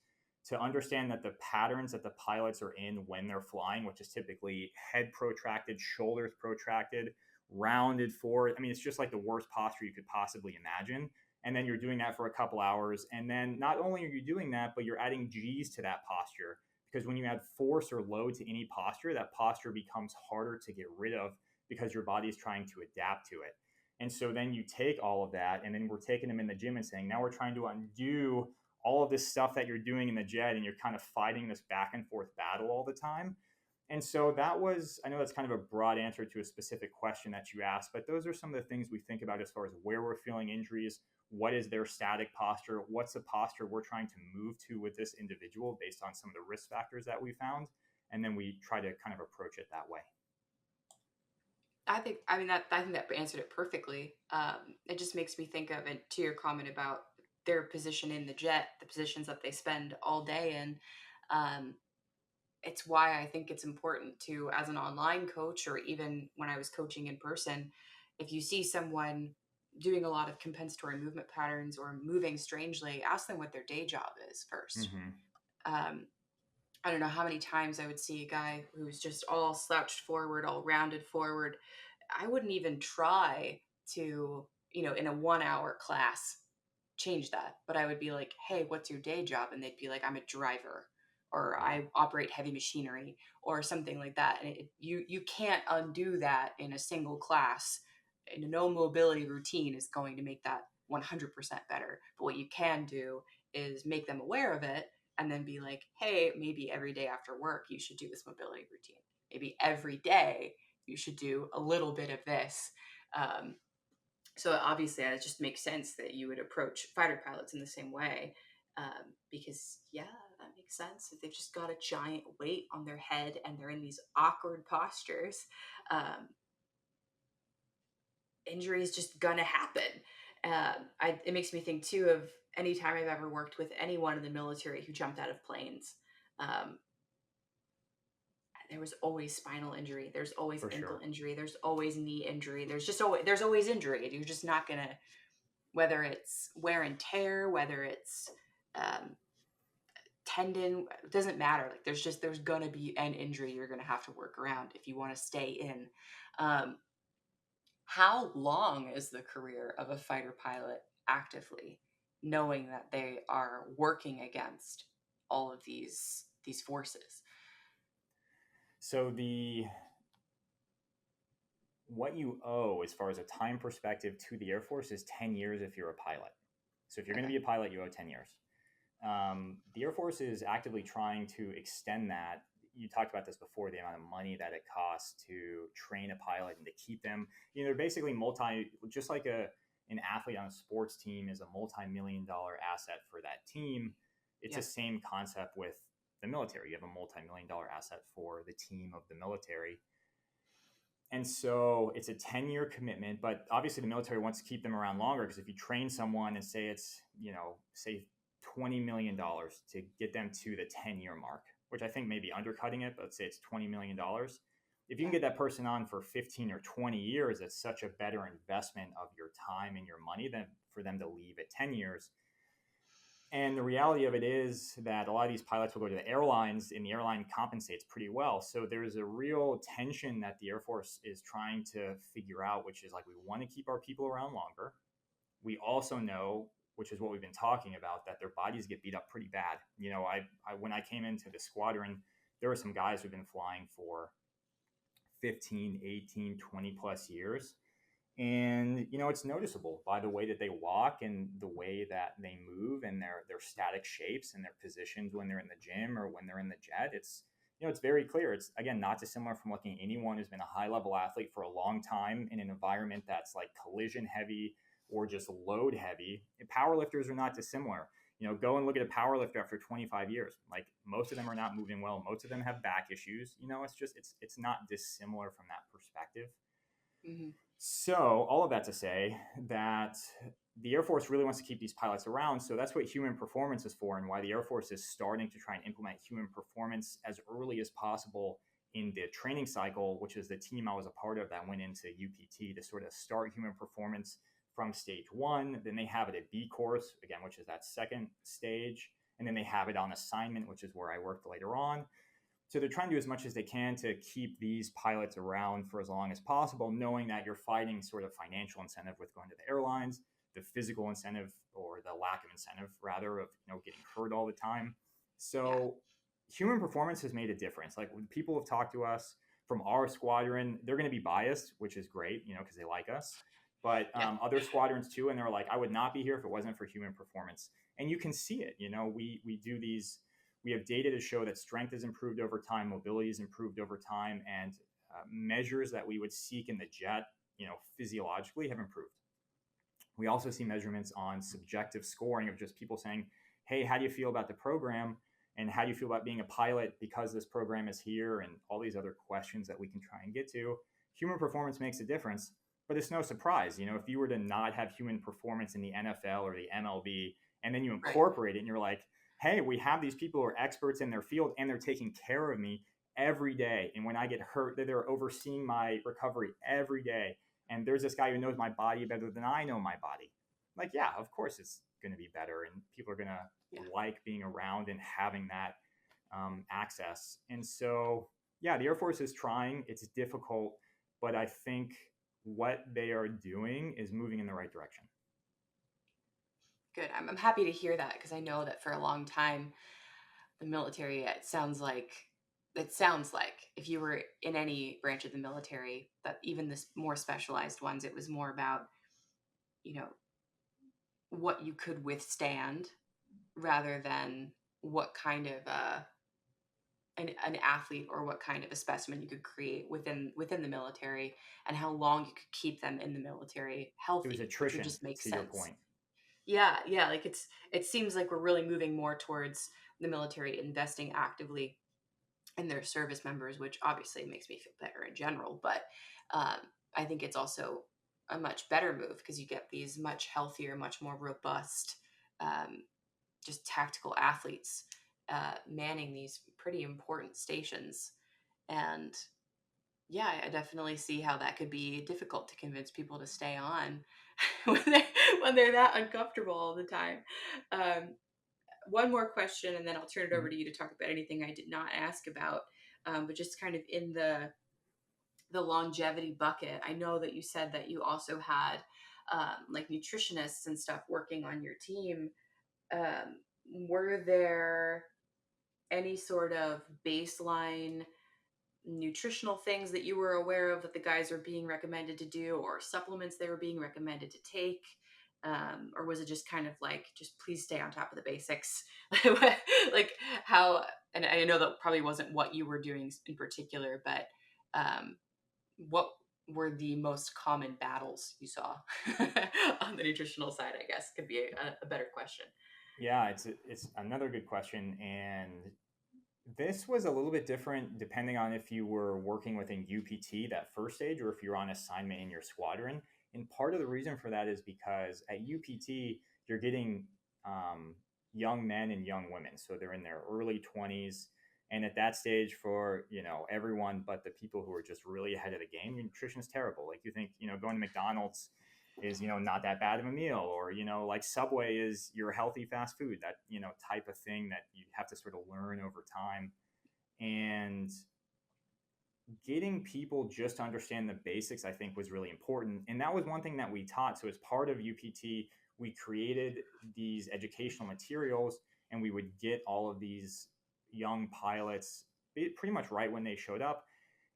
to understand that the patterns that the pilots are in when they're flying, which is typically head protracted, shoulders protracted, rounded forward. I mean, it's just like the worst posture you could possibly imagine. And then you're doing that for a couple hours. And then not only are you doing that, but you're adding G's to that posture. Because when you add force or load to any posture, that posture becomes harder to get rid of because your body is trying to adapt to it. And so then you take all of that, and then we're taking them in the gym and saying, now we're trying to undo all of this stuff that you're doing in the jet, and you're kind of fighting this back and forth battle all the time. And so that was, I know that's kind of a broad answer to a specific question that you asked, but those are some of the things we think about as far as where we're feeling injuries. What is their static posture? What's the posture we're trying to move to with this individual based on some of the risk factors that we found? And then we try to kind of approach it that way. I think that answered it perfectly. It just makes me think of it, to your comment about their position in the jet, the positions that they spend all day in. It's why I think it's important to, as an online coach, or even when I was coaching in person, if you see someone doing a lot of compensatory movement patterns or moving strangely, ask them what their day job is first. I don't know how many times I would see a guy who's just all slouched forward, all rounded forward. I wouldn't even try to, in a 1 hour class, change that. But I would be like, hey, what's your day job? And they'd be like, I'm a driver, or I operate heavy machinery, or something like that. And you can't undo that in a single class. And no mobility routine is going to make that 100% better. But what you can do is make them aware of it, and then be like, hey, maybe every day after work, you should do this mobility routine. Maybe every day you should do a little bit of this. So obviously it just makes sense that you would approach fighter pilots in the same way. Because yeah, that makes sense. If they've just got a giant weight on their head and they're in these awkward postures, um, injury is just gonna happen. It makes me think too of any time I've ever worked with anyone in the military who jumped out of planes. Um, there was always spinal injury. There's always For ankle sure. injury. There's always knee injury. There's always injury. You're just not gonna, whether it's wear and tear, whether it's um, tendon, it doesn't matter. Like there's gonna be an injury you're gonna have to work around if you want to stay in. Um, how long is the career of a fighter pilot actively, knowing that they are working against all of these forces? So the what you owe as far as a time perspective to the Air Force is 10 years if you're a pilot. So if you're going to Okay. be a pilot, you owe 10 years. The Air Force is actively trying to extend that. You talked about this before, the amount of money that it costs to train a pilot and to keep them. They're basically just like an athlete on a sports team is a multi-million-dollar asset for that team. It's the Yep. same concept with the military. You have a multi-million-dollar asset for the team of the military. And so it's a 10-year commitment, but obviously the military wants to keep them around longer because if you train someone and say it's, say $20 million to get them to the 10-year mark, which I think may be undercutting it, but let's say it's $20 million. If you can Yeah. get that person on for 15 or 20 years, it's such a better investment of your time and your money than for them to leave at 10 years. And the reality of it is that a lot of these pilots will go to the airlines, and the airline compensates pretty well. So there's a real tension that the Air Force is trying to figure out, which is like we want to keep our people around longer. We also know, which is what we've been talking about, that their bodies get beat up pretty bad. I when I came into the squadron, there were some guys who've been flying for 15, 18, 20 plus years, and it's noticeable by the way that they walk and the way that they move and their static shapes and their positions when they're in the gym or when they're in the jet. It's very clear. It's, again, not dissimilar from looking at anyone who's been a high level athlete for a long time in an environment that's like collision heavy or just load heavy. And power lifters are not dissimilar. Go and look at a power lifter after 25 years. Like, most of them are not moving well, most of them have back issues. It's not dissimilar from that perspective. Hmm. So, all of that to say that the Air Force really wants to keep these pilots around. So, that's what human performance is for, and why the Air Force is starting to try and implement human performance as early as possible in the training cycle, which is the team I was a part of that went into UPT to sort of start human performance from stage one. Then they have it at B course, again, which is that second stage. And then they have it on assignment, which is where I worked later on. So they're trying to do as much as they can to keep these pilots around for as long as possible, knowing that you're fighting sort of financial incentive with going to the airlines, the physical incentive, or the lack of incentive rather, of getting hurt all the time. Yeah. So human performance has made a difference. Like, when people have talked to us from our squadron, they're going to be biased, which is great, because they like us. But Yeah. other squadrons too, and they're like, I would not be here if it wasn't for human performance. And you can see it. We do these. We have data to show that strength has improved over time, mobility has improved over time, and measures that we would seek in the jet, physiologically, have improved. We also see measurements on subjective scoring of just people saying, hey, how do you feel about the program? And how do you feel about being a pilot because this program is here? And all these other questions that we can try and get to. Human performance makes a difference, but it's no surprise. If you were to not have human performance in the NFL or the MLB, and then you Right. incorporate it and you're like, hey, we have these people who are experts in their field and they're taking care of me every day. And when I get hurt, they're overseeing my recovery every day. And there's this guy who knows my body better than I know my body. Like, yeah, of course it's going to be better. And people are going Yeah. to like being around and having that access. And so, yeah, the Air Force is trying. It's difficult, but I think what they are doing is moving in the right direction. Good. I'm happy to hear that, because I know that for a long time, the military, it sounds like if you were in any branch of the military, that even the more specialized ones, it was more about, you know, what you could withstand rather than what kind of an athlete or what kind of a specimen you could create within the military, and how long you could keep them in the military It was healthy, which would attrition, just make to your sense. point. Yeah, like it seems like we're really moving more towards the military investing actively in their service members, which obviously makes me feel better in general. But um, I think it's also a much better move because you get these much healthier, much more robust, um, just tactical athletes manning these pretty important stations. And yeah, I definitely see how that could be difficult to convince people to stay on when they're that uncomfortable all the time. Um, one more question, and then I'll turn it over Mhm. to you to talk about anything I did not ask about. But just kind of in the longevity bucket, I know that you said that you also had like nutritionists and stuff working on your team. Um, were there any sort of baseline nutritional things that you were aware of that the guys are being recommended to do, or supplements they were being recommended to take? Or was it just kind of like, just please stay on top of the basics? Like how, and I know that probably wasn't what you were doing in particular, but um, what were the most common battles you saw on the nutritional side, I guess could be a better question. Yeah, it's another good question, and this was a little bit different depending on if you were working within UPT, that first stage, or if you're on assignment in your squadron. And part of the reason for that is because at UPT, you're getting young men and young women. So they're in their early 20s. And at that stage, for everyone but the people who are just really ahead of the game, nutrition is terrible. Like you think going to McDonald's is not that bad of a meal, or like Subway is your healthy fast food, that type of thing that you have to sort of learn over time. And getting people just to understand the basics, I think, was really important, and that was one thing that we taught. So as part of UPT, we created these educational materials, and we would get all of these young pilots pretty much right when they showed up,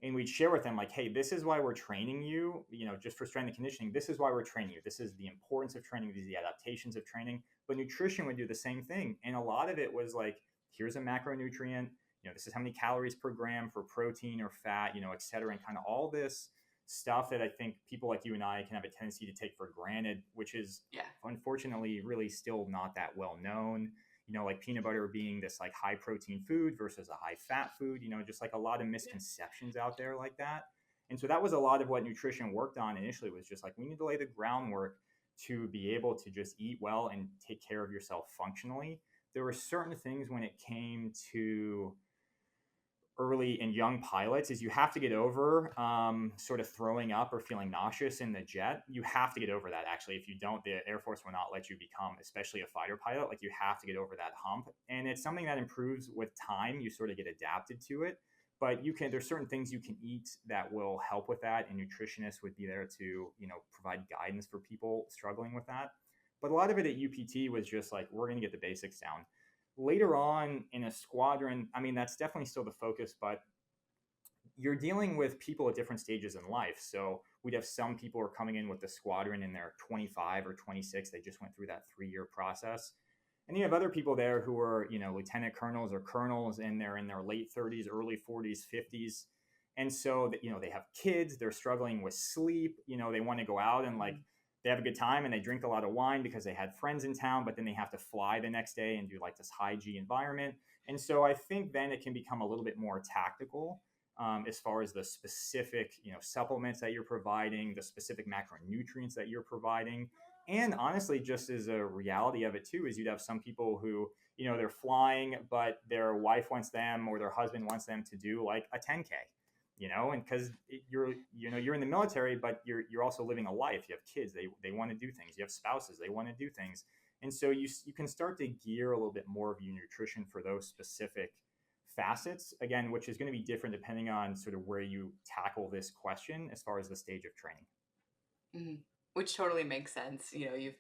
and we'd share with them like, hey, this is why we're training you, just for strength and conditioning. This is why we're training you. This is the importance of training. These are the adaptations of training. But nutrition would do the same thing, and a lot of it was like, here's a macronutrient, this is how many calories per gram for protein or fat, et cetera, and kind of all this stuff that I think people like you and I can have a tendency to take for granted, which is Yeah. unfortunately really still not that well known. Like peanut butter being this like high protein food versus a high fat food, just like a lot of misconceptions out there like that. And so that was a lot of what nutrition worked on initially, was just like, we need to lay the groundwork to be able to just eat well and take care of yourself functionally. There were certain things when it came to early and young pilots, is you have to get over sort of throwing up or feeling nauseous in the jet. You have to get over that. Actually, if you don't, the Air Force will not let you become, especially a fighter pilot. Like, you have to get over that hump, and it's something that improves with time. You sort of get adapted to it, but there's certain things you can eat that will help with that, and nutritionists would be there to provide guidance for people struggling with that. But a lot of it at UPT was just like, we're going to get the basics down. Later on in a squadron, I mean, that's definitely still the focus, but you're dealing with people at different stages in life. So we'd have some people who are coming in with the squadron in their 25 or 26. They just went through that 3-year process. And you have other people there who are, lieutenant colonels or colonels, and they're in their late 30s, early 40s, 50s. And so that, they have kids, they're struggling with sleep, they want to go out and like, they have a good time and they drink a lot of wine because they had friends in town, but then they have to fly the next day and do like this high G environment. And so I think then it can become a little bit more tactical, as far as the specific, supplements that you're providing, the specific macronutrients that you're providing. And honestly, just as a reality of it too, is you'd have some people who, they're flying, but their wife wants them or their husband wants them to do like a 10K, and because you're in the military, but you're also living a life. You have kids, they want to do things. You have spouses, they want to do things. And so you can start to gear a little bit more of your nutrition for those specific facets, again, which is going to be different depending on sort of where you tackle this question as far as the stage of training. Mhm. Which totally makes sense. You've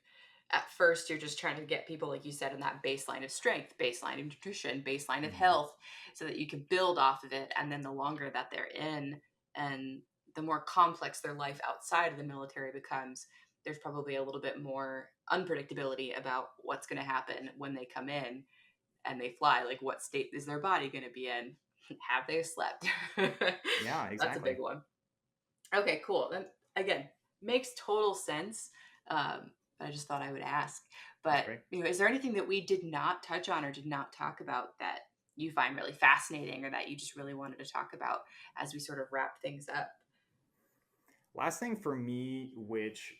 at first you're just trying to get people, like you said, in that baseline of strength, baseline of nutrition, baseline of Mm-hmm. health, so that you can build off of it. And then the longer that they're in, and the more complex their life outside of the military becomes, there's probably a little bit more unpredictability about what's going to happen when they come in and they fly. Like, what state is their body going to be in? Have they slept? Yeah, That's a exactly. big one. Okay, cool. Then again, makes total sense. but I just thought I would ask. That's But, great. is there anything that we did not touch on or did not talk about that you find really fascinating or that you just really wanted to talk about as we sort of wrap things up? Last thing for me, which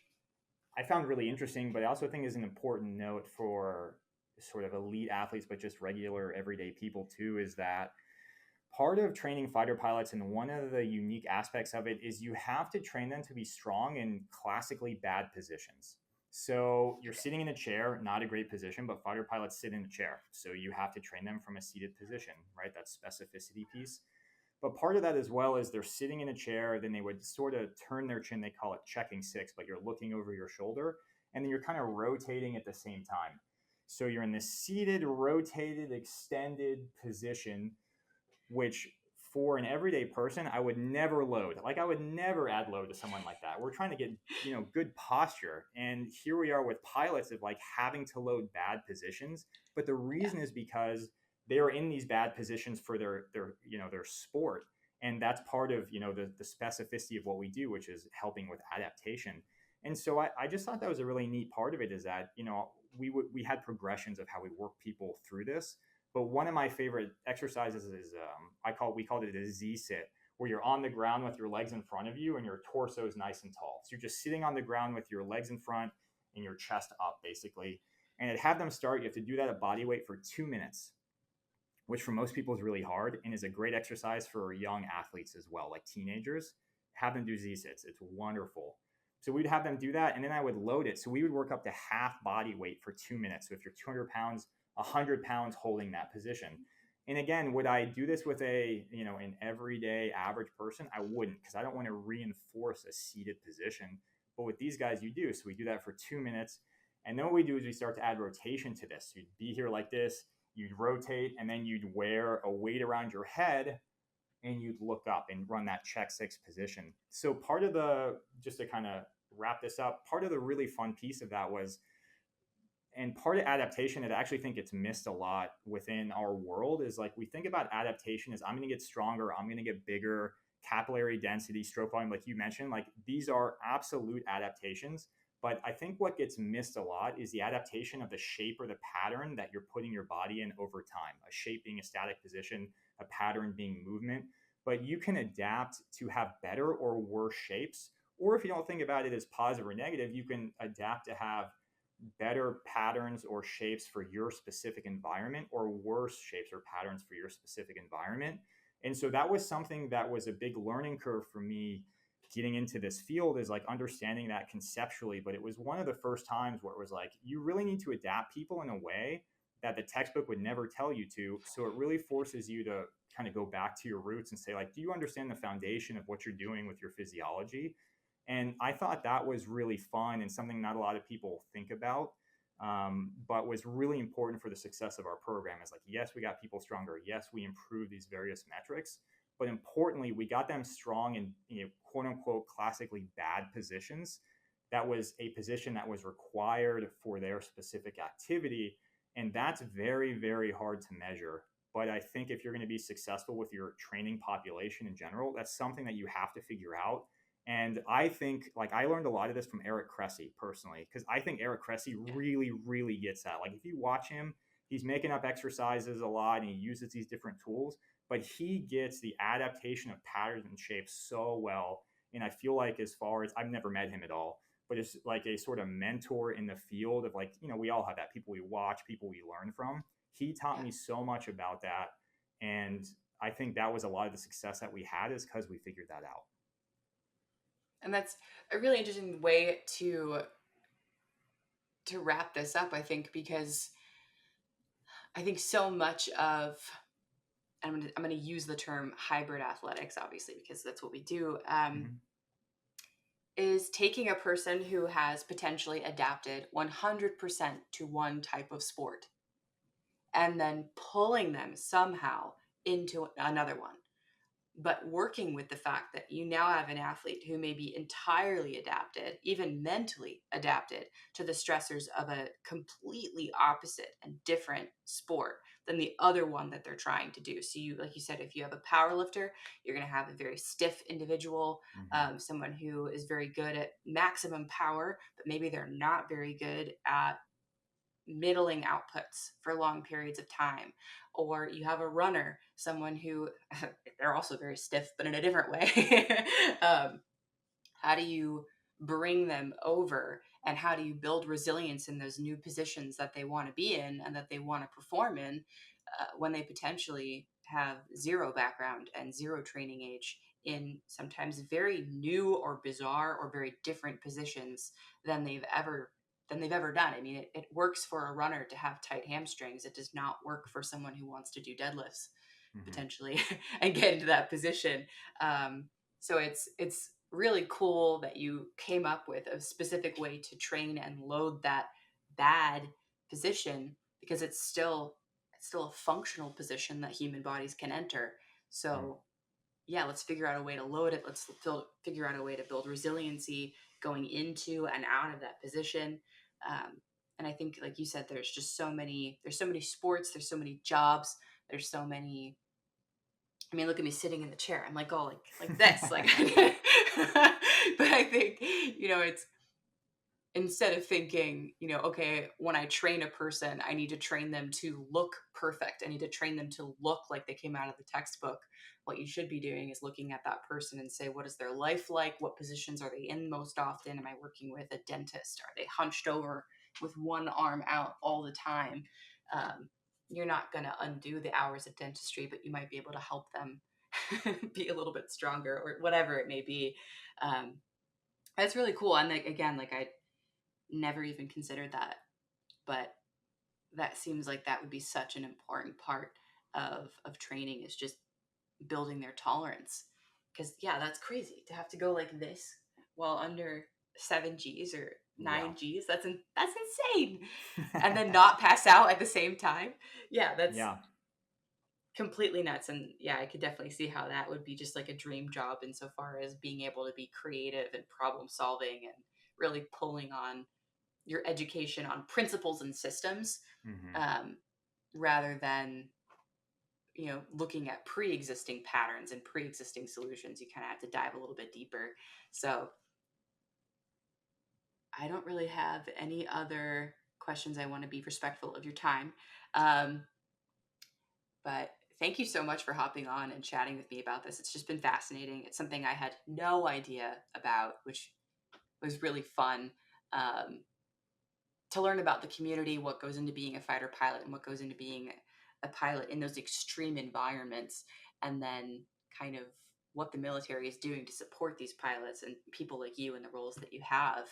I found really interesting, but I also think is an important note for sort of elite athletes, but just regular everyday people too, is that part of training fighter pilots and one of the unique aspects of it is you have to train them to be strong in classically bad positions. So you're sitting in a chair, not a great position, but fighter pilots sit in a chair. So you have to train them from a seated position, right? That specificity piece. But part of that as well is they're sitting in a chair, then they would sort of turn their chin. They call it checking six, but you're looking over your shoulder and then you're kind of rotating at the same time. So you're in this seated, rotated, extended position, which for an everyday person, I would never load. Like I would never add load to someone like that. We're trying to get, good posture. And here we are with pilots of like having to load bad positions. But the Yeah. reason is because they are in these bad positions for their sport. And that's part of, the specificity of what we do, which is helping with adaptation. And so I just thought that was a really neat part of it is that, we had progressions of how we work people through this. But one of my favorite exercises is we called it a Z sit, where you're on the ground with your legs in front of you and your torso is nice and tall. So you're just sitting on the ground with your legs in front and your chest up, basically. And to have them start, you have to do that at body weight for 2 minutes, which for most people is really hard and is a great exercise for young athletes as well, like teenagers. Have them do Z sits. It's wonderful. So we'd have them do that, and then I would load it. So we would work up to half body weight for 2 minutes. So if you're 200 pounds, 100 pounds holding that position. And again, would I do this with an everyday average person? I wouldn't, because I don't want to reinforce a seated position. But with these guys, you do. So we do that for 2 minutes. And then what we do is we start to add rotation to this. So you'd be here like this, you'd rotate, and then you'd wear a weight around your head and you'd look up and run that check six position. So part of just to kind of wrap this up, part of the really fun piece of that was, and part of adaptation that I actually think it's missed a lot within our world is like we think about adaptation as I'm going to get stronger, I'm going to get bigger, capillary density, stroke volume, like you mentioned, like these are absolute adaptations. But I think what gets missed a lot is the adaptation of the shape or the pattern that you're putting your body in over time. A shape being a static position, a pattern being movement. But you can adapt to have better or worse shapes. Or if you don't think about it as positive or negative, you can adapt to have better patterns or shapes for your specific environment or worse shapes or patterns for your specific environment. And so that was something that was a big learning curve for me getting into this field, is like understanding that conceptually. But it was one of the first times where it was like, you really need to adapt people in a way that the textbook would never tell you to. So it really forces you to kind of go back to your roots and say, like, do you understand the foundation of what you're doing with your physiology? And I thought that was really fun and something not a lot of people think about, but was really important for the success of our program. Is like, yes, we got people stronger. Yes, we improved these various metrics. But importantly, we got them strong in, quote unquote, classically bad positions. That was a position that was required for their specific activity. And that's very, very hard to measure. But I think if you're going to be successful with your training population in general, that's something that you have to figure out. And I think, like, I learned a lot of this from Eric Cressy personally, because I think Eric Cressy really, really gets that. Like, if you watch him, he's making up exercises a lot and he uses these different tools, but he gets the adaptation of patterns and shapes so well. And I feel like, as far as I've never met him at all, but it's like a sort of mentor in the field of, like, we all have that, people we watch, people we learn from. He taught Yeah. me so much about that. And I think that was a lot of the success that we had, is because we figured that out. And that's a really interesting way to wrap this up, I think, because I think so much of, I'm going to use the term hybrid athletics, obviously, because that's what we do, Mm-hmm. is taking a person who has potentially adapted 100% to one type of sport and then pulling them somehow into another one. But working with the fact that you now have an athlete who may be entirely adapted, even mentally adapted to the stressors of a completely opposite and different sport than the other one that they're trying to do. So you, like you said, if you have a power lifter, you're going to have a very stiff individual, Hmm. someone who is very good at maximum power, but maybe they're not very good at middling outputs for long periods of time. Or you have a runner, someone who they're also very stiff, but in a different way. um, how do you bring them over, and how do you build resilience in those new positions that they want to be in and that they want to perform in, when they potentially have zero background and zero training age in sometimes very new or bizarre or very different positions than they've ever done. I mean, it works for a runner to have tight hamstrings. It does not work for someone who wants to do deadlifts Hmm. potentially and get into that position. So it's really cool that you came up with a specific way to train and load that bad position, because it's still a functional position that human bodies can enter. So yeah, let's figure out a way to load it. Let's figure out a way to build resiliency going into and out of that position. Um, and I think, like you said, there's so many sports, there's so many jobs, there's so many. I mean, look at me sitting in the chair. I'm like, all like this, like. But I think, it's, instead of thinking, okay, when I train a person, I need to train them to look perfect. I need to train them to look like they came out of the textbook. What you should be doing is looking at that person and say, what is their life like? What positions are they in most often? Am I working with a dentist? Are they hunched over with one arm out all the time? Um, you're not going to undo the hours of dentistry, but you might be able to help them be a little bit stronger, or whatever it may be. Um, that's really cool. And like, again, like, I never even considered that, but that seems like that would be such an important part of training, is just building their tolerance. Because yeah, that's crazy to have to go like this while under 7 Gs or Yeah. 9 Gs. That's insane. And then not pass out at the same time. Yeah, that's Yeah. completely nuts. And yeah, I could definitely see how that would be just like a dream job, insofar as being able to be creative and problem solving and really pulling on your education on principles and systems, Hmm. um, rather than looking at pre-existing patterns and pre-existing solutions. You kind of have to dive a little bit deeper. So I don't really have any other questions. I want to be respectful of your time, um, but thank you so much for hopping on and chatting with me about this. It's just been fascinating. It's something I had no idea about, which was really fun. um, to learn about the community, what goes into being a fighter pilot, and what goes into being a pilot in those extreme environments, and then kind of what the military is doing to support these pilots and people like you in the roles that you have.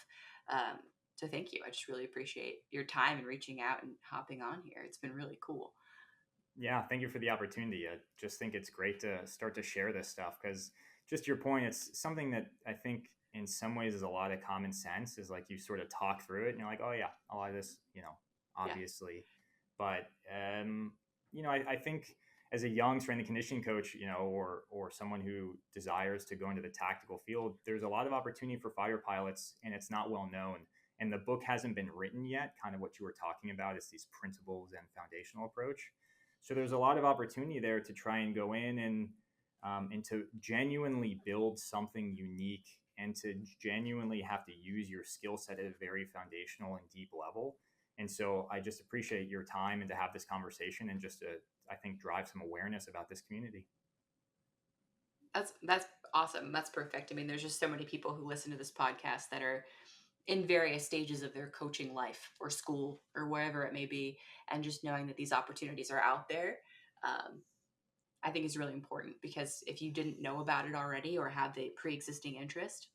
So thank you. I just really appreciate your time and reaching out and hopping on here. It's been really cool. Yeah, thank you for the opportunity. I just think it's great to start to share this stuff because, just your point, it's something that I think in some ways is a lot of common sense. Is like you sort of talk through it and you're like, oh yeah, a lot of this, Yeah. obviously. But I think as a young strength and conditioning coach, or someone who desires to go into the tactical field, there's a lot of opportunity for fighter pilots, and it's not well known. And the book hasn't been written yet. Kind of what you were talking about is these principles and foundational approach. So there's a lot of opportunity there to try and go in and to genuinely build something unique, and to genuinely have to use your skill set at a very foundational and deep level. And so I just appreciate your time and to have this conversation and just to, I think, drive some awareness about this community. That's awesome. That's perfect. I mean, there's just so many people who listen to this podcast that are in various stages of their coaching life or school or wherever it may be, and just knowing that these opportunities are out there, um, I think is really important, because if you didn't know about it already or have the pre-existing interest,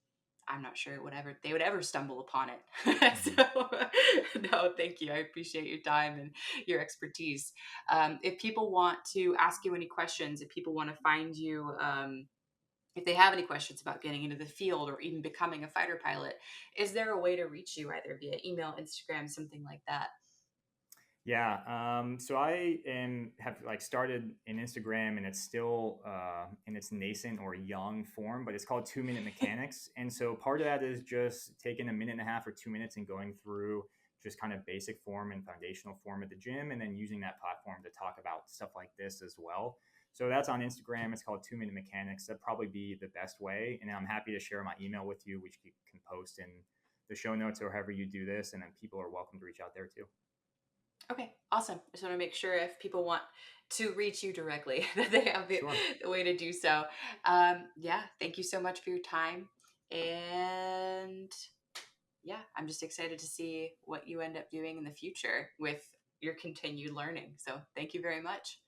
I'm not sure they would ever stumble upon it. Mm-hmm. So no, thank you. I appreciate your time and your expertise. If people want to ask you any questions, if people want to find you, if they have any questions about getting into the field or even becoming a fighter pilot, is there a way to reach you, either via email, Instagram, something like that? Yeah. So I have like started in Instagram, and it's still in its nascent or young form, but it's called 2 Minute Mechanics. And so part of that is just taking a minute and a half or 2 minutes and going through just kind of basic form and foundational form at the gym, and then using that platform to talk about stuff like this as well. So that's on Instagram. It's called 2 Minute Mechanics. That'd probably be the best way. And I'm happy to share my email with you, which you can post in the show notes or however you do this. And then people are welcome to reach out there too. Okay, awesome. I just want to make sure if people want to reach you directly that they have Sure. the way to do so. Yeah, thank you so much for your time. And yeah, I'm just excited to see what you end up doing in the future with your continued learning. So thank you very much.